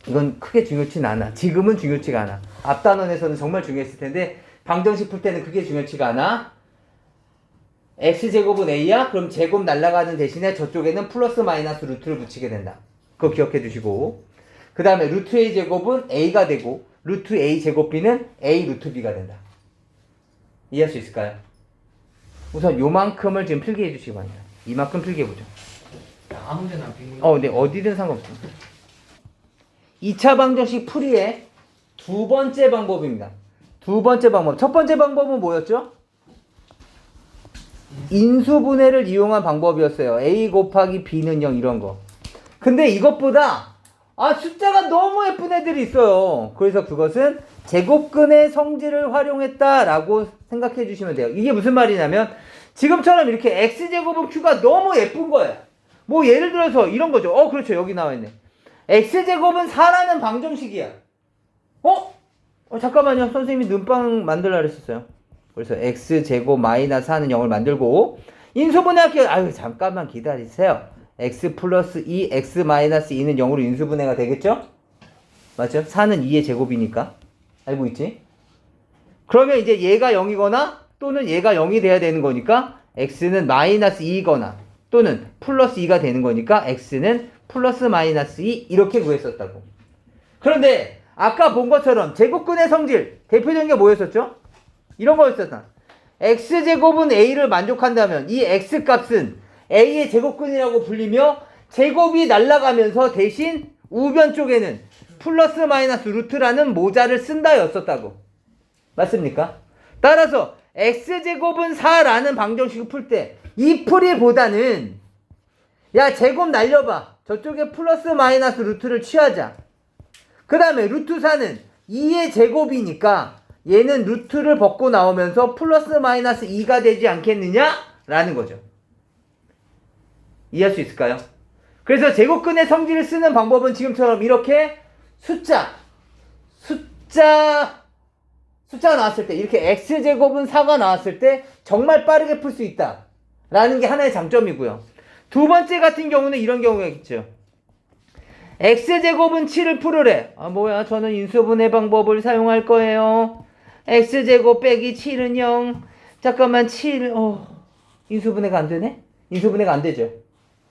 이건 크게 중요치는 않아. 지금은 중요치가 않아. 앞 단원에서는 정말 중요했을 텐데 방정식 풀 때는 그게 중요치가 않아. x제곱은 a야? 그럼 제곱 날아가는 대신에 저쪽에는 플러스 마이너스 루트를 붙이게 된다. 그거 기억해 두시고 그 다음에 루트 a 제곱은 a가 되고 루트 a 제곱 b는 a 루트 b가 된다. 이해할 수 있을까요? 우선 요만큼을 지금 필기해 주시기 바랍니다. 이만큼 필기해 보죠. 아무 데나 빙. 네, 어디든 상관없습니다. 2차 방정식 풀이의 두 번째 방법입니다. 두 번째 방법. 첫 번째 방법은 뭐였죠? 인수분해를 이용한 방법이었어요. a 곱하기 b는 0 이런 거. 근데 이것보다 숫자가 너무 예쁜 애들이 있어요. 그래서 그것은 제곱근의 성질을 활용했다라고 생각해 주시면 돼요. 이게 무슨 말이냐면 지금처럼 이렇게 x제곱은 q가 너무 예쁜 거예요. 뭐 예를 들어서 이런 거죠. 그렇죠. 여기 나와 있네. x제곱은 4라는 방정식이야. 잠깐만요. 선생님이 눈빵 만들라 그랬었어요. 그래서 x제곱 마이너스 4는 0을 만들고 인수분해 할게요. 잠깐만 기다리세요. x 플러스 2, x 마이너스 2는 0으로 인수분해가 되겠죠? 맞죠? 4는 2의 제곱이니까. 알고 있지? 그러면 이제 얘가 0이거나 또는 얘가 0이 돼야 되는 거니까 x는 마이너스 2이거나 또는 플러스 2가 되는 거니까 x는 플러스 마이너스 2 이렇게 구했었다고. 그런데 아까 본 것처럼 제곱근의 성질 대표적인 게 뭐였었죠? 이런 거였었다. x제곱은 a를 만족한다면 이 x값은 a의 제곱근이라고 불리며 제곱이 날아가면서 대신 우변 쪽에는 플러스 마이너스 루트라는 모자를 쓴다 였었다고. 맞습니까? 따라서 x제곱은 4라는 방정식을 풀 때 이 풀이보다는 야 제곱 날려봐. 저쪽에 플러스 마이너스 루트를 취하자. 그 다음에 루트 4는 2의 제곱이니까 얘는 루트를 벗고 나오면서 플러스 마이너스 2가 되지 않겠느냐? 라는 거죠. 이해할 수 있을까요? 그래서 제곱근의 성질을 쓰는 방법은 지금처럼 이렇게 숫자가 나왔을 때 이렇게 x제곱은 4가 나왔을 때 정말 빠르게 풀 수 있다 라는 게 하나의 장점이고요. 두 번째 같은 경우는 이런 경우가 있죠. x제곱은 7을 풀으래. 아 뭐야, 저는 인수분해 방법을 사용할 거예요. x제곱 빼기 7은 0. 잠깐만 7. 인수분해가 안 되네? 인수분해가 안 되죠.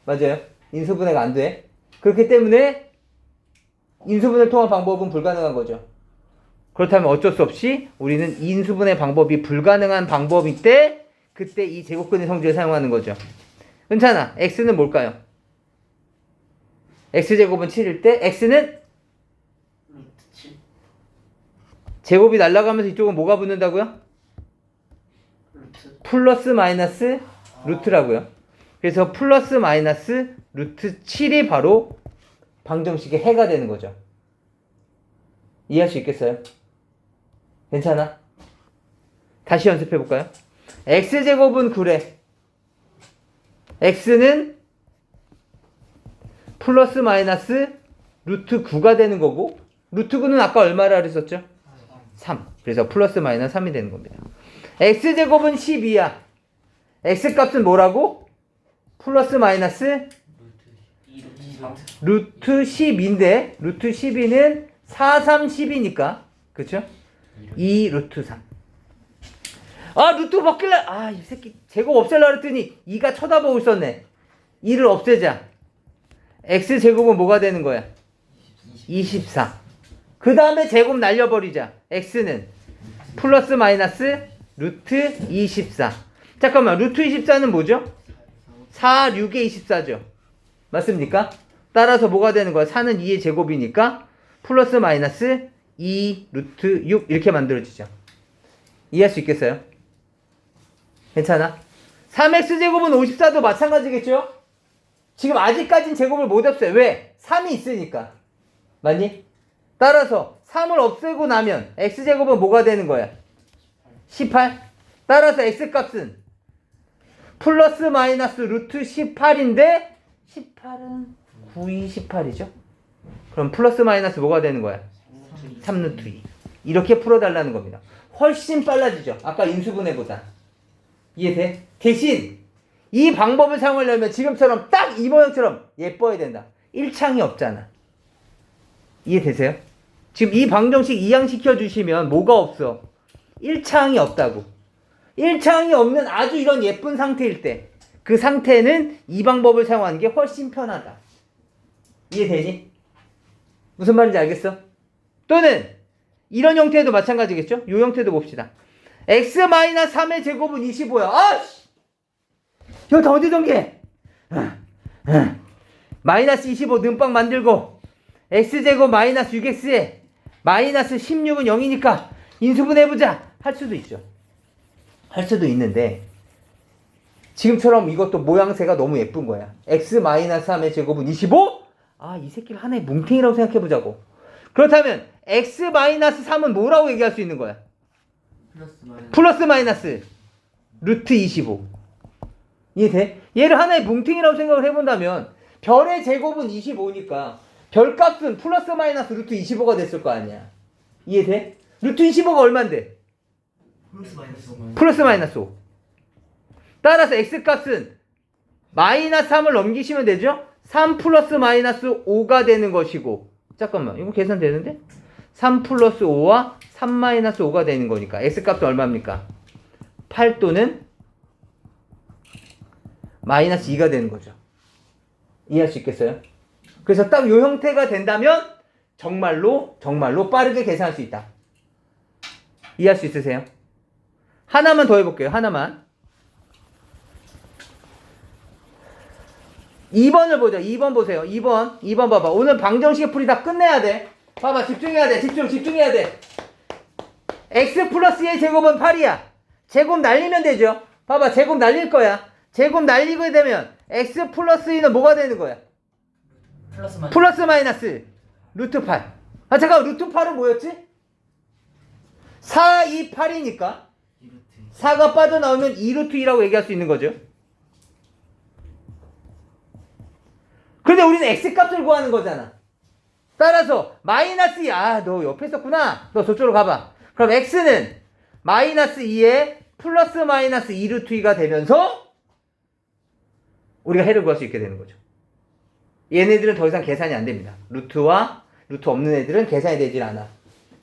맞아요. 인수분해가 안 돼. 그렇기 때문에 인수분해를 통한 방법은 불가능한 거죠. 그렇다면 어쩔 수 없이 우리는 인수분해 방법이 불가능한 방법일 때 그때 이 제곱근의 성질을 사용하는 거죠. 괜찮아. x는 뭘까요? x제곱은 7일 때 x는 루트 7 제곱이 날아가면서 이쪽은 뭐가 붙는다고요? 루트 플러스 마이너스 루트라고요. 그래서 플러스 마이너스 루트 7이 바로 방정식의 해가 되는 거죠. 이해할 수 있겠어요? 괜찮아? 다시 연습해 볼까요? x제곱은 9래. x는 플러스 마이너스 루트 9가 되는 거고, 루트 9는 아까 얼마라 그랬었죠? 3. 그래서 플러스 마이너스 3이 되는 겁니다. x제곱은 12야. x값은 뭐라고? 플러스 마이너스 루트 10인데 루트 12는 4, 3, 10이니까 그쵸? 2 루트 3. 아 루트 벗길래 이 새끼 제곱 없앨라 그랬더니 2가 쳐다보고 있었네. 2를 없애자. x제곱은 뭐가 되는 거야? 24. 그 다음에 제곱 날려버리자. x는 플러스 마이너스 루트 24. 잠깐만, 루트 24는 뭐죠? 4, 6에 24죠. 맞습니까? 따라서 뭐가 되는 거야? 4는 2의 제곱이니까 플러스 마이너스 2 루트 6 이렇게 만들어지죠. 이해할 수 있겠어요? 괜찮아? 3x제곱은 54도 마찬가지겠죠? 지금 아직까진 제곱을 못 없애요. 왜? 3이 있으니까. 맞니? 따라서 3을 없애고 나면 x제곱은 뭐가 되는 거야? 18. 따라서 x값은 플러스 마이너스 루트 18인데 18은 9이 18이죠. 그럼 플러스 마이너스 뭐가 되는 거야? 3루트 2. 이렇게 풀어달라는 겁니다. 훨씬 빨라지죠. 아까 인수분해보다. 이해돼? 대신 이 방법을 사용하려면 지금처럼 딱 이 모양처럼 예뻐야 된다. 1창이 없잖아. 이해되세요? 지금 이 방정식 이항시켜 주시면 뭐가 없어? 1창이 없다고. 1창이 없는 아주 이런 예쁜 상태일 때 그 상태는 이 방법을 사용하는 게 훨씬 편하다. 이해되니? 무슨 말인지 알겠어? 또는 이런 형태도 마찬가지겠죠? 이 형태도 봅시다. x-3의 제곱은 25야. 아씨! 이거 다 어디 전개? 마이너스 25 능빵 만들고 x제곱 마이너스 6x에 마이너스 16은 0이니까 인수분해해보자 할 수도 있죠. 할 수도 있는데 지금처럼 이것도 모양새가 너무 예쁜 거야. x-3의 제곱은 25? 이 새끼를 하나의 뭉탱이라고 생각해보자고. 그렇다면 x-3은 뭐라고 얘기할 수 있는 거야? 플러스 마이너스 루트 25. 이해돼? 얘를 하나의 뭉탱이라고 생각을 해본다면 별의 제곱은 25니까 별값은 플러스 마이너스 루트 25가 됐을 거 아니야. 이해돼? 루트 25가 얼만데? 플러스 마이너스 5. 따라서 x값은 마이너스 3을 넘기시면 되죠? 3 플러스 마이너스 5가 되는 것이고, 잠깐만 이거 계산되는데? 3 플러스 5와 3 마이너스 5가 되는 거니까 x값은 얼마입니까? 8 또는 마이너스 2가 되는 거죠. 이해할 수 있겠어요? 그래서 딱 이 형태가 된다면 정말로 빠르게 계산할 수 있다. 이해할 수 있으세요? 하나만 더 해볼게요. 하나만. 2번을 보자. 2번 보세요. 2번 봐봐. 오늘 방정식의 풀이 다 끝내야 돼. 봐봐. 집중해야 돼. 집중해야 돼. x 플러스 a 제곱은 8이야. 제곱 날리면 되죠. 봐봐. 제곱 날릴 거야. 제곱 날리게 되면 x 플러스 2는 뭐가 되는 거야? 플러스 마이너스 루트 8. 잠깐 루트 8은 뭐였지? 4, 2, 8이니까 4가 빠져나오면 2루트 2라고 얘기할 수 있는 거죠. 근데 우리는 x값을 구하는 거잖아. 따라서 마이너스 2. 너 옆에 있었구나. 너 저쪽으로 가봐. 그럼 x는 마이너스 2에 플러스 마이너스 2루트 2가 되면서 우리가 해를 구할 수 있게 되는 거죠. 얘네들은 더 이상 계산이 안 됩니다. 루트와 루트 없는 애들은 계산이 되질 않아.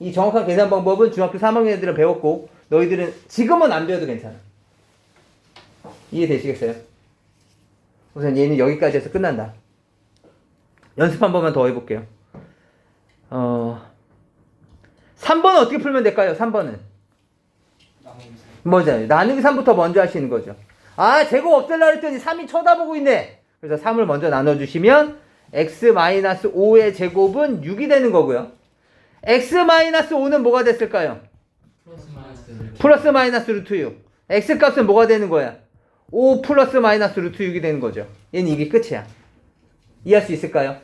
이 정확한 계산 방법은 중학교 3학년 애들은 배웠고 너희들은 지금은 안 배워도 괜찮아. 이해되시겠어요? 우선 얘는 여기까지 해서 끝난다. 연습 한 번만 더 해볼게요. 3번은 어떻게 풀면 될까요? 3번은 뭐죠? 나누기 3부터 먼저 하시는 거죠. 아, 제곱 없애려고 했더니 3이 쳐다보고 있네. 그래서 3을 먼저 나눠주시면 x-5의 제곱은 6이 되는 거고요. x-5는 뭐가 됐을까요? 플러스 마이너스 루트 6. x 값은 뭐가 되는 거야? 5 플러스 마이너스 루트 6이 되는 거죠. 얘는 이게 끝이야. 이해할 수 있을까요?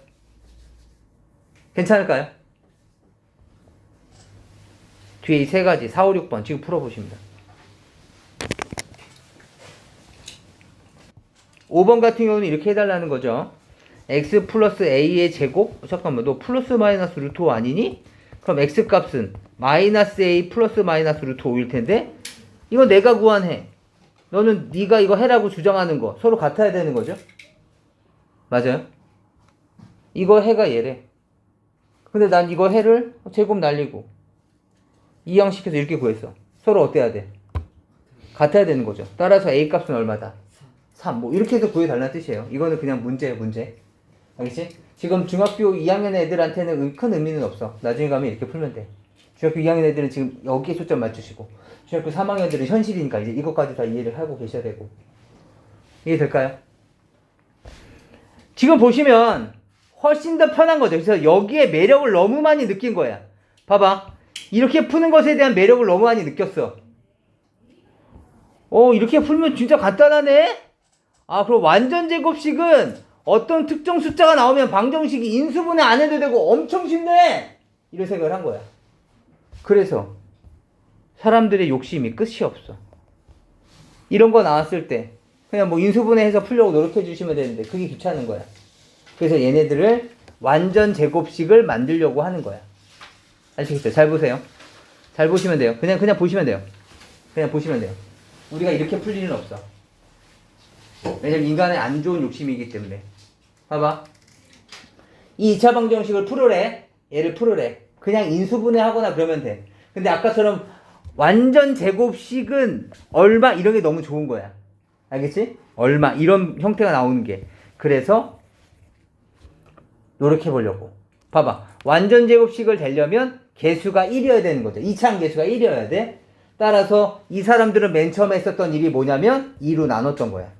괜찮을까요? 뒤에 이 세 가지 4, 5, 6번 지금 풀어보십니다. 5번 같은 경우는 이렇게 해달라는 거죠. x 플러스 a의 제곱? 잠깐만, 너 플러스 마이너스 루트 5 아니니? 그럼 x 값은 마이너스 a 플러스 마이너스 루트 5일 텐데 이거 내가 구한 해. 너는 네가 이거 해라고 주장하는 거 서로 같아야 되는 거죠? 맞아요? 이거 해가 얘래. 근데 난 이거 해를 제곱 날리고 이항시켜서 이렇게 구했어. 서로 어때야 돼? 같아야 되는 거죠. 따라서 a 값은 얼마다? 3. 뭐 이렇게 해서 구해달라는 뜻이에요. 이거는 그냥 문제예요, 문제. 알겠지? 지금 중학교 2학년 애들한테는 큰 의미는 없어. 나중에 가면 이렇게 풀면 돼. 중학교 2학년 애들은 지금 여기에 초점 맞추시고 중학교 3학년들은 현실이니까 이제 이것까지 다 이해를 하고 계셔야 되고. 이해될까요? 지금 보시면 훨씬 더 편한 거죠. 그래서 여기에 매력을 너무 많이 느낀 거야. 봐봐. 이렇게 푸는 것에 대한 매력을 너무 많이 느꼈어. 이렇게 풀면 진짜 간단하네? 아, 그럼 완전 제곱식은 어떤 특정 숫자가 나오면 방정식이 인수분해 안 해도 되고 엄청 쉽네! 이런 생각을 한 거야. 그래서 사람들의 욕심이 끝이 없어. 이런 거 나왔을 때 그냥 뭐 인수분해해서 풀려고 노력해 주시면 되는데 그게 귀찮은 거야. 그래서 얘네들을 완전 제곱식을 만들려고 하는 거야. 아시겠죠? 잘 보세요. 잘 보시면 돼요. 그냥 보시면 돼요. 그냥 보시면 돼요. 우리가 이렇게 풀 일은 없어. 왜냐면 인간의 안 좋은 욕심이기 때문에. 봐봐. 이 2차 방정식을 풀으래. 얘를 풀으래. 그냥 인수분해하거나 그러면 돼. 근데 아까처럼 완전 제곱식은 얼마 이런 게 너무 좋은 거야. 알겠지? 얼마 이런 형태가 나오는 게. 그래서 노력해 보려고. 봐봐. 완전 제곱식을 되려면 개수가 1이어야 되는 거죠. 2차항 개수가 1이어야 돼. 따라서 이 사람들은 맨 처음에 했었던 일이 뭐냐면 2로 나눴던 거야.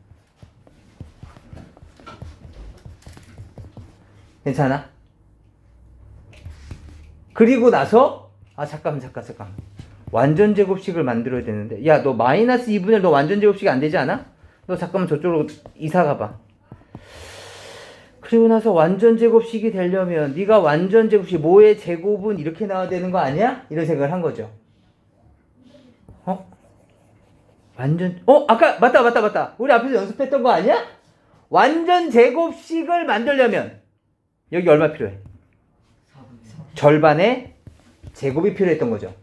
괜찮아? 그리고 나서 잠깐 완전 제곱식을 만들어야 되는데 야, 너 마이너스 2분의 1 너 완전 제곱식이 안 되지 않아? 너 잠깐만 저쪽으로 이사 가봐. 그리고 나서 완전 제곱식이 되려면 네가 완전 제곱식 뭐의 제곱은 이렇게 나와야 되는 거 아니야? 이런 생각을 한 거죠. 아까 맞다. 우리 앞에서 연습했던 거 아니야? 완전 제곱식을 만들려면 여기 얼마 필요해? 절반의 제곱이 필요했던 거죠.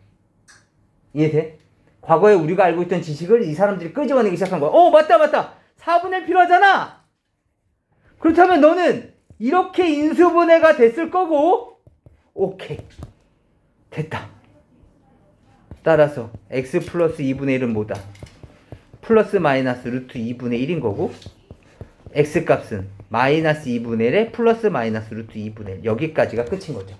이해돼? 과거에 우리가 알고 있던 지식을 이 사람들이 끄집어내기 시작한 거야. 맞다. 4분의 1 필요하잖아. 그렇다면 너는 이렇게 인수분해가 됐을 거고, 오케이. 됐다. 따라서 x 플러스 2분의 1은 뭐다? 플러스 마이너스 루트 2분의 1인 거고, x 값은 마이너스 2분의 1에 플러스 마이너스 루트 2분의 1. 여기까지가 끝인 거죠.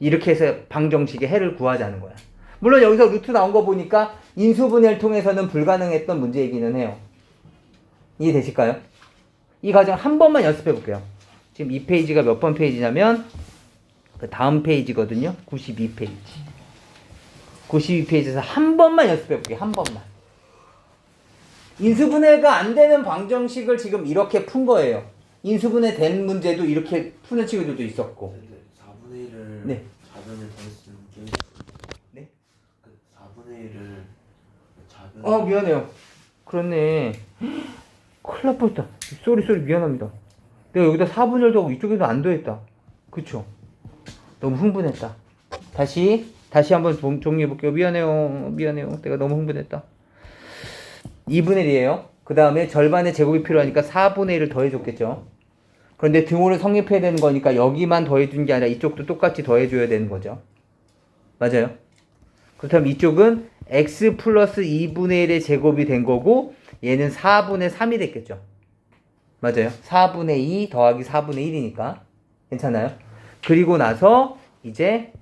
이렇게 해서 방정식의 해를 구하자는 거야. 물론 여기서 루트 나온 거 보니까 인수분해를 통해서는 불가능했던 문제이기는 해요. 이해되실까요? 이 과정 한 번만 연습해 볼게요. 지금 이 페이지가 몇 번 페이지냐면 그 다음 페이지거든요. 92페이지. 92페이지에서 한 번만 연습해 볼게요. 한 번만. 인수분해가 안 되는 방정식을 지금 이렇게 푼 거예요. 인수분해 된 문제도 이렇게 푸는 친구들도 있었고. 4분의 1을 네. 4변을 더했으면 게 네? 4분의 1을 4변 미안해요. 그렇네. 큰일 날 뻔했다. 쏘리 미안합니다. 내가 여기다 4분의 1도 하고 이쪽에도 안 더했다. 그쵸? 너무 흥분했다. 다시 한번 정리해볼게요. 미안해요. 내가 너무 흥분했다. 2분의 1이에요. 그 다음에 절반의 제곱이 필요하니까 4분의 1을 더해줬겠죠. 그런데 등호를 성립해야 되는 거니까 여기만 더해준 게 아니라 이쪽도 똑같이 더해줘야 되는 거죠. 맞아요. 그렇다면 이쪽은 x 플러스 2분의 1의 제곱이 된 거고 얘는 4분의 3이 됐겠죠. 맞아요. 4분의 2 더하기 4분의 1이니까 괜찮아요. 그리고 나서 이제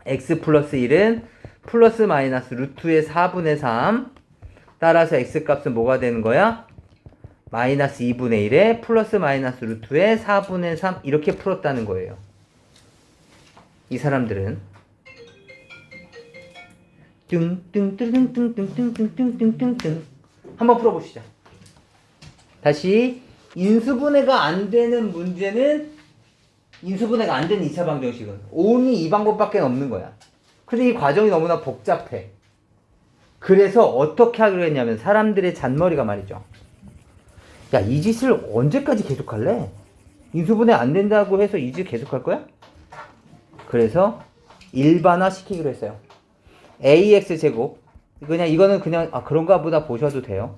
x 플러스 1은 플러스 마이너스 루트의 4분의 3 따라서 x 값은 뭐가 되는 거야? 마이너스 2분의 1에 플러스 마이너스 루트의 4분의 3 이렇게 풀었다는 거예요. 이 사람들은 뚱뚱뚱뚱뚱뚱뚱뚱뚱뚱뚱 한번 풀어보시죠. 다시 인수분해가 안 되는 문제는 인수분해가 안 되는 2차 방정식은 only 이 방법밖에 없는 거야. 근데 이 과정이 너무나 복잡해. 그래서 어떻게 하기로 했냐면 사람들의 잔머리가 말이죠. 야, 이 짓을 언제까지 계속할래? 인수분해 안 된다고 해서 이 짓 계속할 거야? 그래서 일반화 시키기로 했어요. ax 제곱 이거는 그냥 그런가 보다 보셔도 돼요.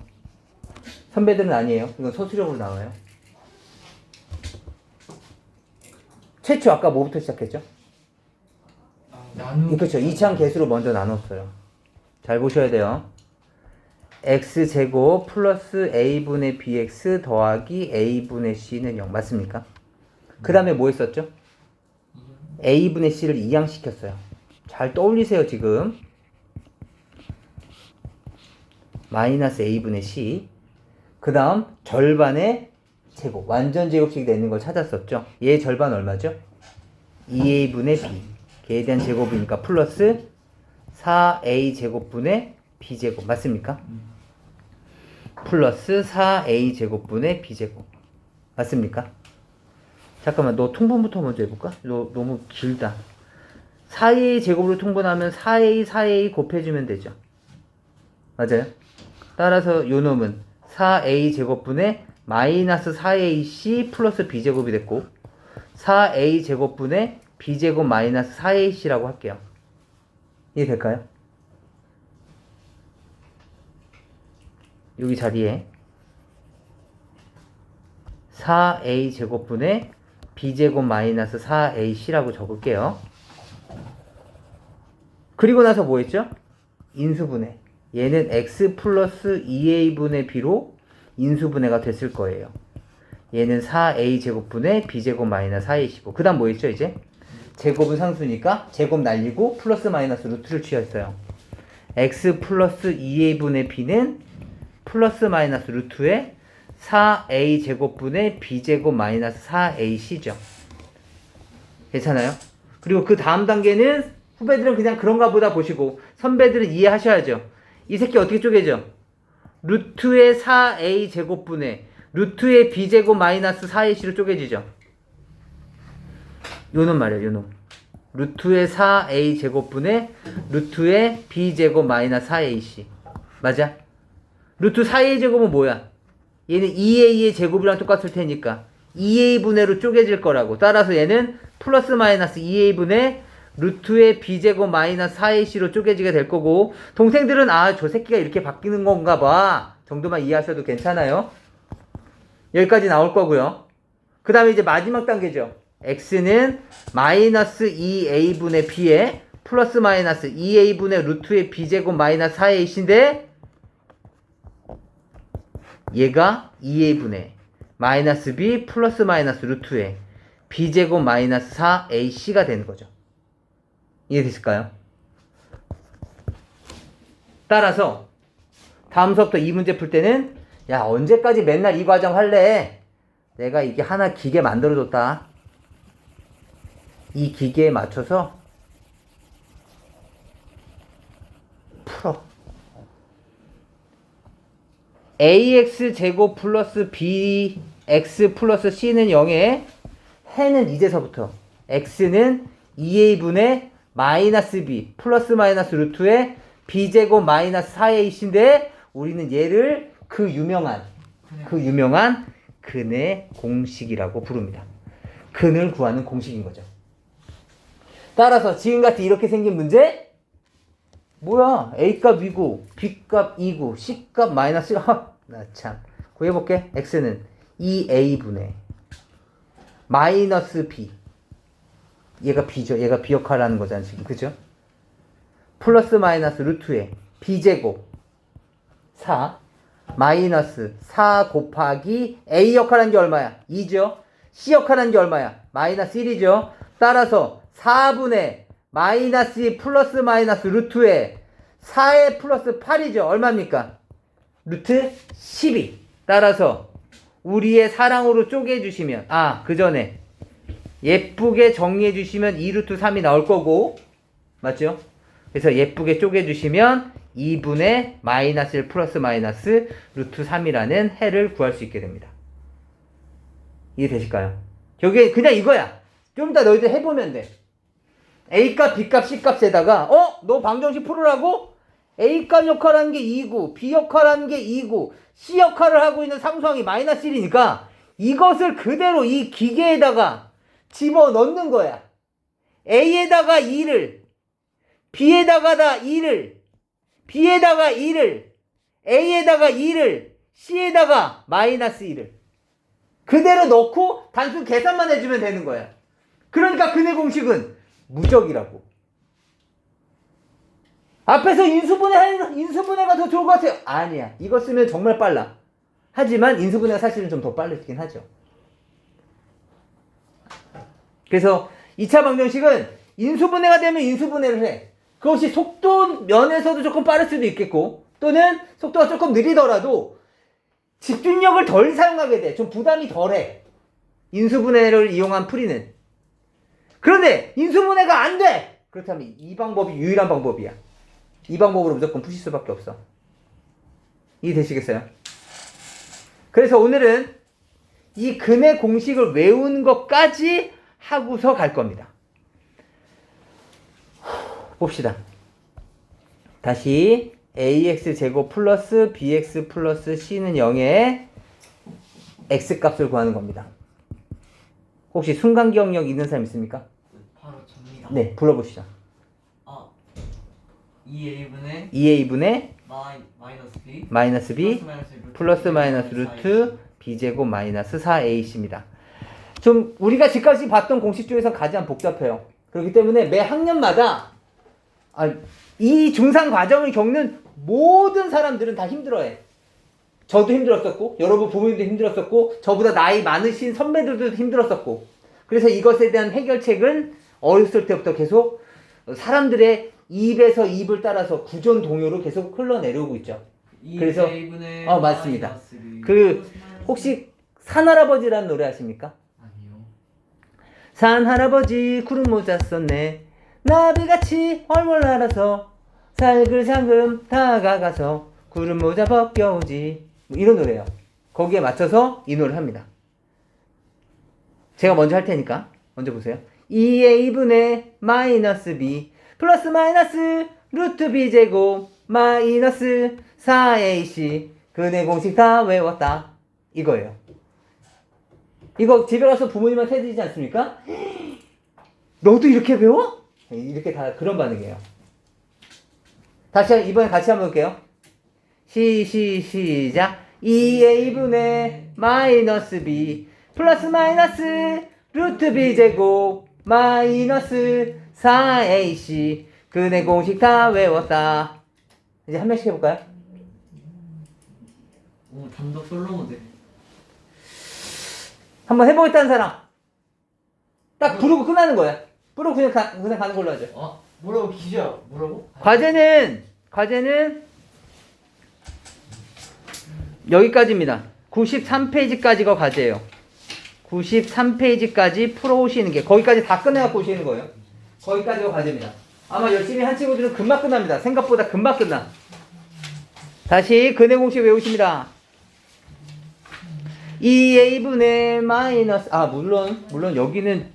선배들은 아니에요. 이건 서술형으로 나와요. 최초 아까 뭐부터 시작했죠? 그렇죠. 2차항 개수로 먼저 나눴어요. 잘 보셔야 돼요. x제곱 플러스 a분의 bx 더하기 a분의 c는 0 맞습니까? 그 다음에 뭐 했었죠? a분의 c를 이항시켰어요. 잘 떠올리세요 지금. 마이너스 a분의 c 그 다음 절반의 제곱 완전 제곱식이 되는 걸 찾았었죠. 얘 절반 얼마죠? 2a분의 b 걔에 대한 제곱이니까 플러스 4a 제곱분의 b제곱 맞습니까? 플러스 4a 제곱분의 b제곱 맞습니까? 잠깐만 너 통분부터 먼저 해볼까? 너 너무 길다. 4a 제곱으로 통분하면 4a 곱해주면 되죠. 맞아요? 따라서 요 놈은 4a 제곱분의 마이너스 4ac 플러스 b제곱이 됐고 4a 제곱분의 b제곱 마이너스 4ac라고 할게요. 이해될까요? 여기 자리에 4a 제곱분의 b제곱 마이너스 4ac라고 적을게요. 그리고 나서 뭐 했죠? 인수분해. 얘는 x 플러스 2a분의 b로 인수분해가 됐을 거예요. 얘는 4a 제곱분의 b제곱 마이너스 4ac고 그 다음 뭐 했죠 이제? 제곱은 상수니까 제곱 날리고 플러스 마이너스 루트를 취했어요. x 플러스 2a분의 b는 플러스 마이너스 루트에 4a 제곱분의 b제곱 마이너스 4ac죠. 괜찮아요? 그리고 그 다음 단계는 후배들은 그냥 그런가 보다 보시고 선배들은 이해하셔야죠. 이 새끼 어떻게 쪼개져? 루트의 4a 제곱분의 루트의 b제곱 마이너스 4ac로 쪼개지죠. 요놈 말이에요. 요놈. 루트의 4a 제곱분의 루트의 b제곱 마이너스 4ac 맞아? 루트 4a 제곱은 뭐야? 얘는 2a의 제곱이랑 똑같을 테니까 2a분의로 쪼개질 거라고. 따라서 얘는 플러스 마이너스 2a분의 루트의 b제곱 마이너스 4ac로 쪼개지게 될 거고 동생들은 저 새끼가 이렇게 바뀌는 건가 봐 정도만 이해하셔도 괜찮아요. 여기까지 나올 거고요. 그 다음에 이제 마지막 단계죠. x는 마이너스 2a분의 b에 플러스 마이너스 2a분의 루트의 b제곱 마이너스 4ac인데 얘가 2a분의 마이너스 b 플러스 마이너스 루트의 b제곱 마이너스 4ac가 되는 거죠. 이해되실까요? 따라서 다음 수업부터 이 문제 풀 때는 야 언제까지 맨날 이 과정 할래? 내가 이게 하나 기계 만들어줬다. 이 기계에 맞춰서 풀어. ax 제곱 플러스 bx 플러스 c는 0에 해는 이제서부터 x는 2a분의 마이너스 b 플러스 마이너스 루트의 b제곱 마이너스 4ac인데 우리는 얘를 그 유명한 근의 공식이라고 부릅니다. 근을 구하는 공식인 거죠. 따라서 지금같이 이렇게 생긴 문제 뭐야? A값 2고 B값 2고 C값 마이너스 나 참. 구해볼게. x는 2a분의 마이너스 b. 얘가 b죠. 얘가 b 역할하는 거잖아 지금. 그죠? 플러스 마이너스 루트에 b제곱 4 마이너스 4 곱하기 a 역할하는 게 얼마야? 2죠. c 역할하는 게 얼마야? 마이너스 1이죠. 따라서 4분의 마이너스 2 플러스 마이너스 루트에 4에 플러스 8이죠. 얼마입니까? 루트 12. 따라서 우리의 사랑으로 쪼개주시면 그 전에 예쁘게 정리해주시면 2루트 3이 나올 거고 맞죠? 그래서 예쁘게 쪼개주시면 2분의 마이너스 1 플러스 마이너스 루트 3이라는 해를 구할 수 있게 됩니다. 이해되실까요? 저게 그냥 이거야. 좀 이따 너희들 해보면 돼. A값, B값, C값에다가 너 방정식 풀으라고? A값 역할하는 게 2고 B 역할하는 게 2고 C 역할을 하고 있는 상수항이 마이너스 1이니까 이것을 그대로 이 기계에다가 집어넣는 거야. A에다가 2를 B에다가 2를 B에다가 2를 A에다가 2를 C에다가 마이너스 1을 그대로 넣고 단순 계산만 해주면 되는 거야. 그러니까 근의 공식은 무적이라고. 앞에서 인수분해가 더 좋을 것 같아요. 아니야. 이거 쓰면 정말 빨라. 하지만 인수분해가 사실은 좀 더 빠르긴 하죠. 그래서 2차 방정식은 인수분해가 되면 인수분해를 해. 그것이 속도 면에서도 조금 빠를 수도 있겠고 또는 속도가 조금 느리더라도 집중력을 덜 사용하게 돼. 좀 부담이 덜해. 인수분해를 이용한 풀이는. 그런데 인수분해가 안 돼! 그렇다면 이 방법이 유일한 방법이야. 이 방법으로 무조건 푸실 수밖에 없어. 이해되시겠어요? 그래서 오늘은 이 근의 공식을 외우는 것까지 하고서 갈 겁니다. 봅시다. 다시 ax제곱 플러스 bx 플러스 c는 0에 x값을 구하는 겁니다. 혹시 순간기억력 있는 사람 있습니까? 바로 접니다. 네, 불러보시죠. 2a분의 마이너스 b 플러스 마이너스 루트 b제곱 마이너스 4ac입니다. 좀 우리가 지금까지 봤던 공식 중에서 가장 복잡해요. 그렇기 때문에 매 학년마다 이 중상 과정을 겪는 모든 사람들은 다 힘들어해. 저도 힘들었었고 여러분 부모님도 힘들었었고 저보다 나이 많으신 선배들도 힘들었었고 그래서 이것에 대한 해결책은 어렸을 때부터 계속 사람들의 입에서 입을 따라서 구전 동요로 계속 흘러내려오고 있죠. 그래서 맞습니다. 그 혹시 산할아버지라는 노래 아십니까? 아니요. 산할아버지 구름 모자 썼네 나비같이 헐몰 날아서 살글상금 다가가서 구름 모자 벗겨오지 뭐 이런 노래예요. 거기에 맞춰서 이 노래를 합니다. 제가 먼저 할 테니까 먼저 보세요. 2a분의 마이너스 b 플러스 마이너스 루트 b제곱 마이너스 4ac 근의 공식 다 외웠다. 이거예요. 이거 집에 가서 부모님한테 해드리지 않습니까? 너도 이렇게 배워? 이렇게 다 그런 반응이에요. 다시 이번에 같이 한번 볼게요. 시작. 2a분의 마이너스 b 플러스 마이너스 루트 b제곱 마이너스 4ac 근의 공식 다 외웠다. 이제 한 명씩 해볼까요? 단독 솔로 모델. 한번 해보겠다는 사람 딱 부르고 끝나는 거야. 부르고 그냥 가는 걸로 하죠. 뭐라고 기자? 뭐라고? 과제는 여기까지입니다. 93페이지까지가 과제예요. 93페이지까지 풀어오시는 게 거기까지 다 끝내갖고 오시는 거예요. 거기까지가 과제입니다. 아마 열심히 한 친구들은 금방 끝납니다. 생각보다 금방 끝나. 다시 근의 공식 외우십니다. 2a분의 마이너스 물론 여기는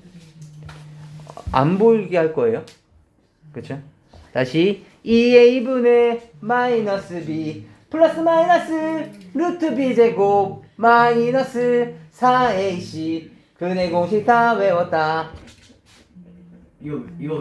안 보이게 할 거예요. 그쵸? 다시 2a분의 마이너스 b 플러스 마이너스 루트 b제곱 마이너스 4ac 근의 공식 다 외웠다. 이거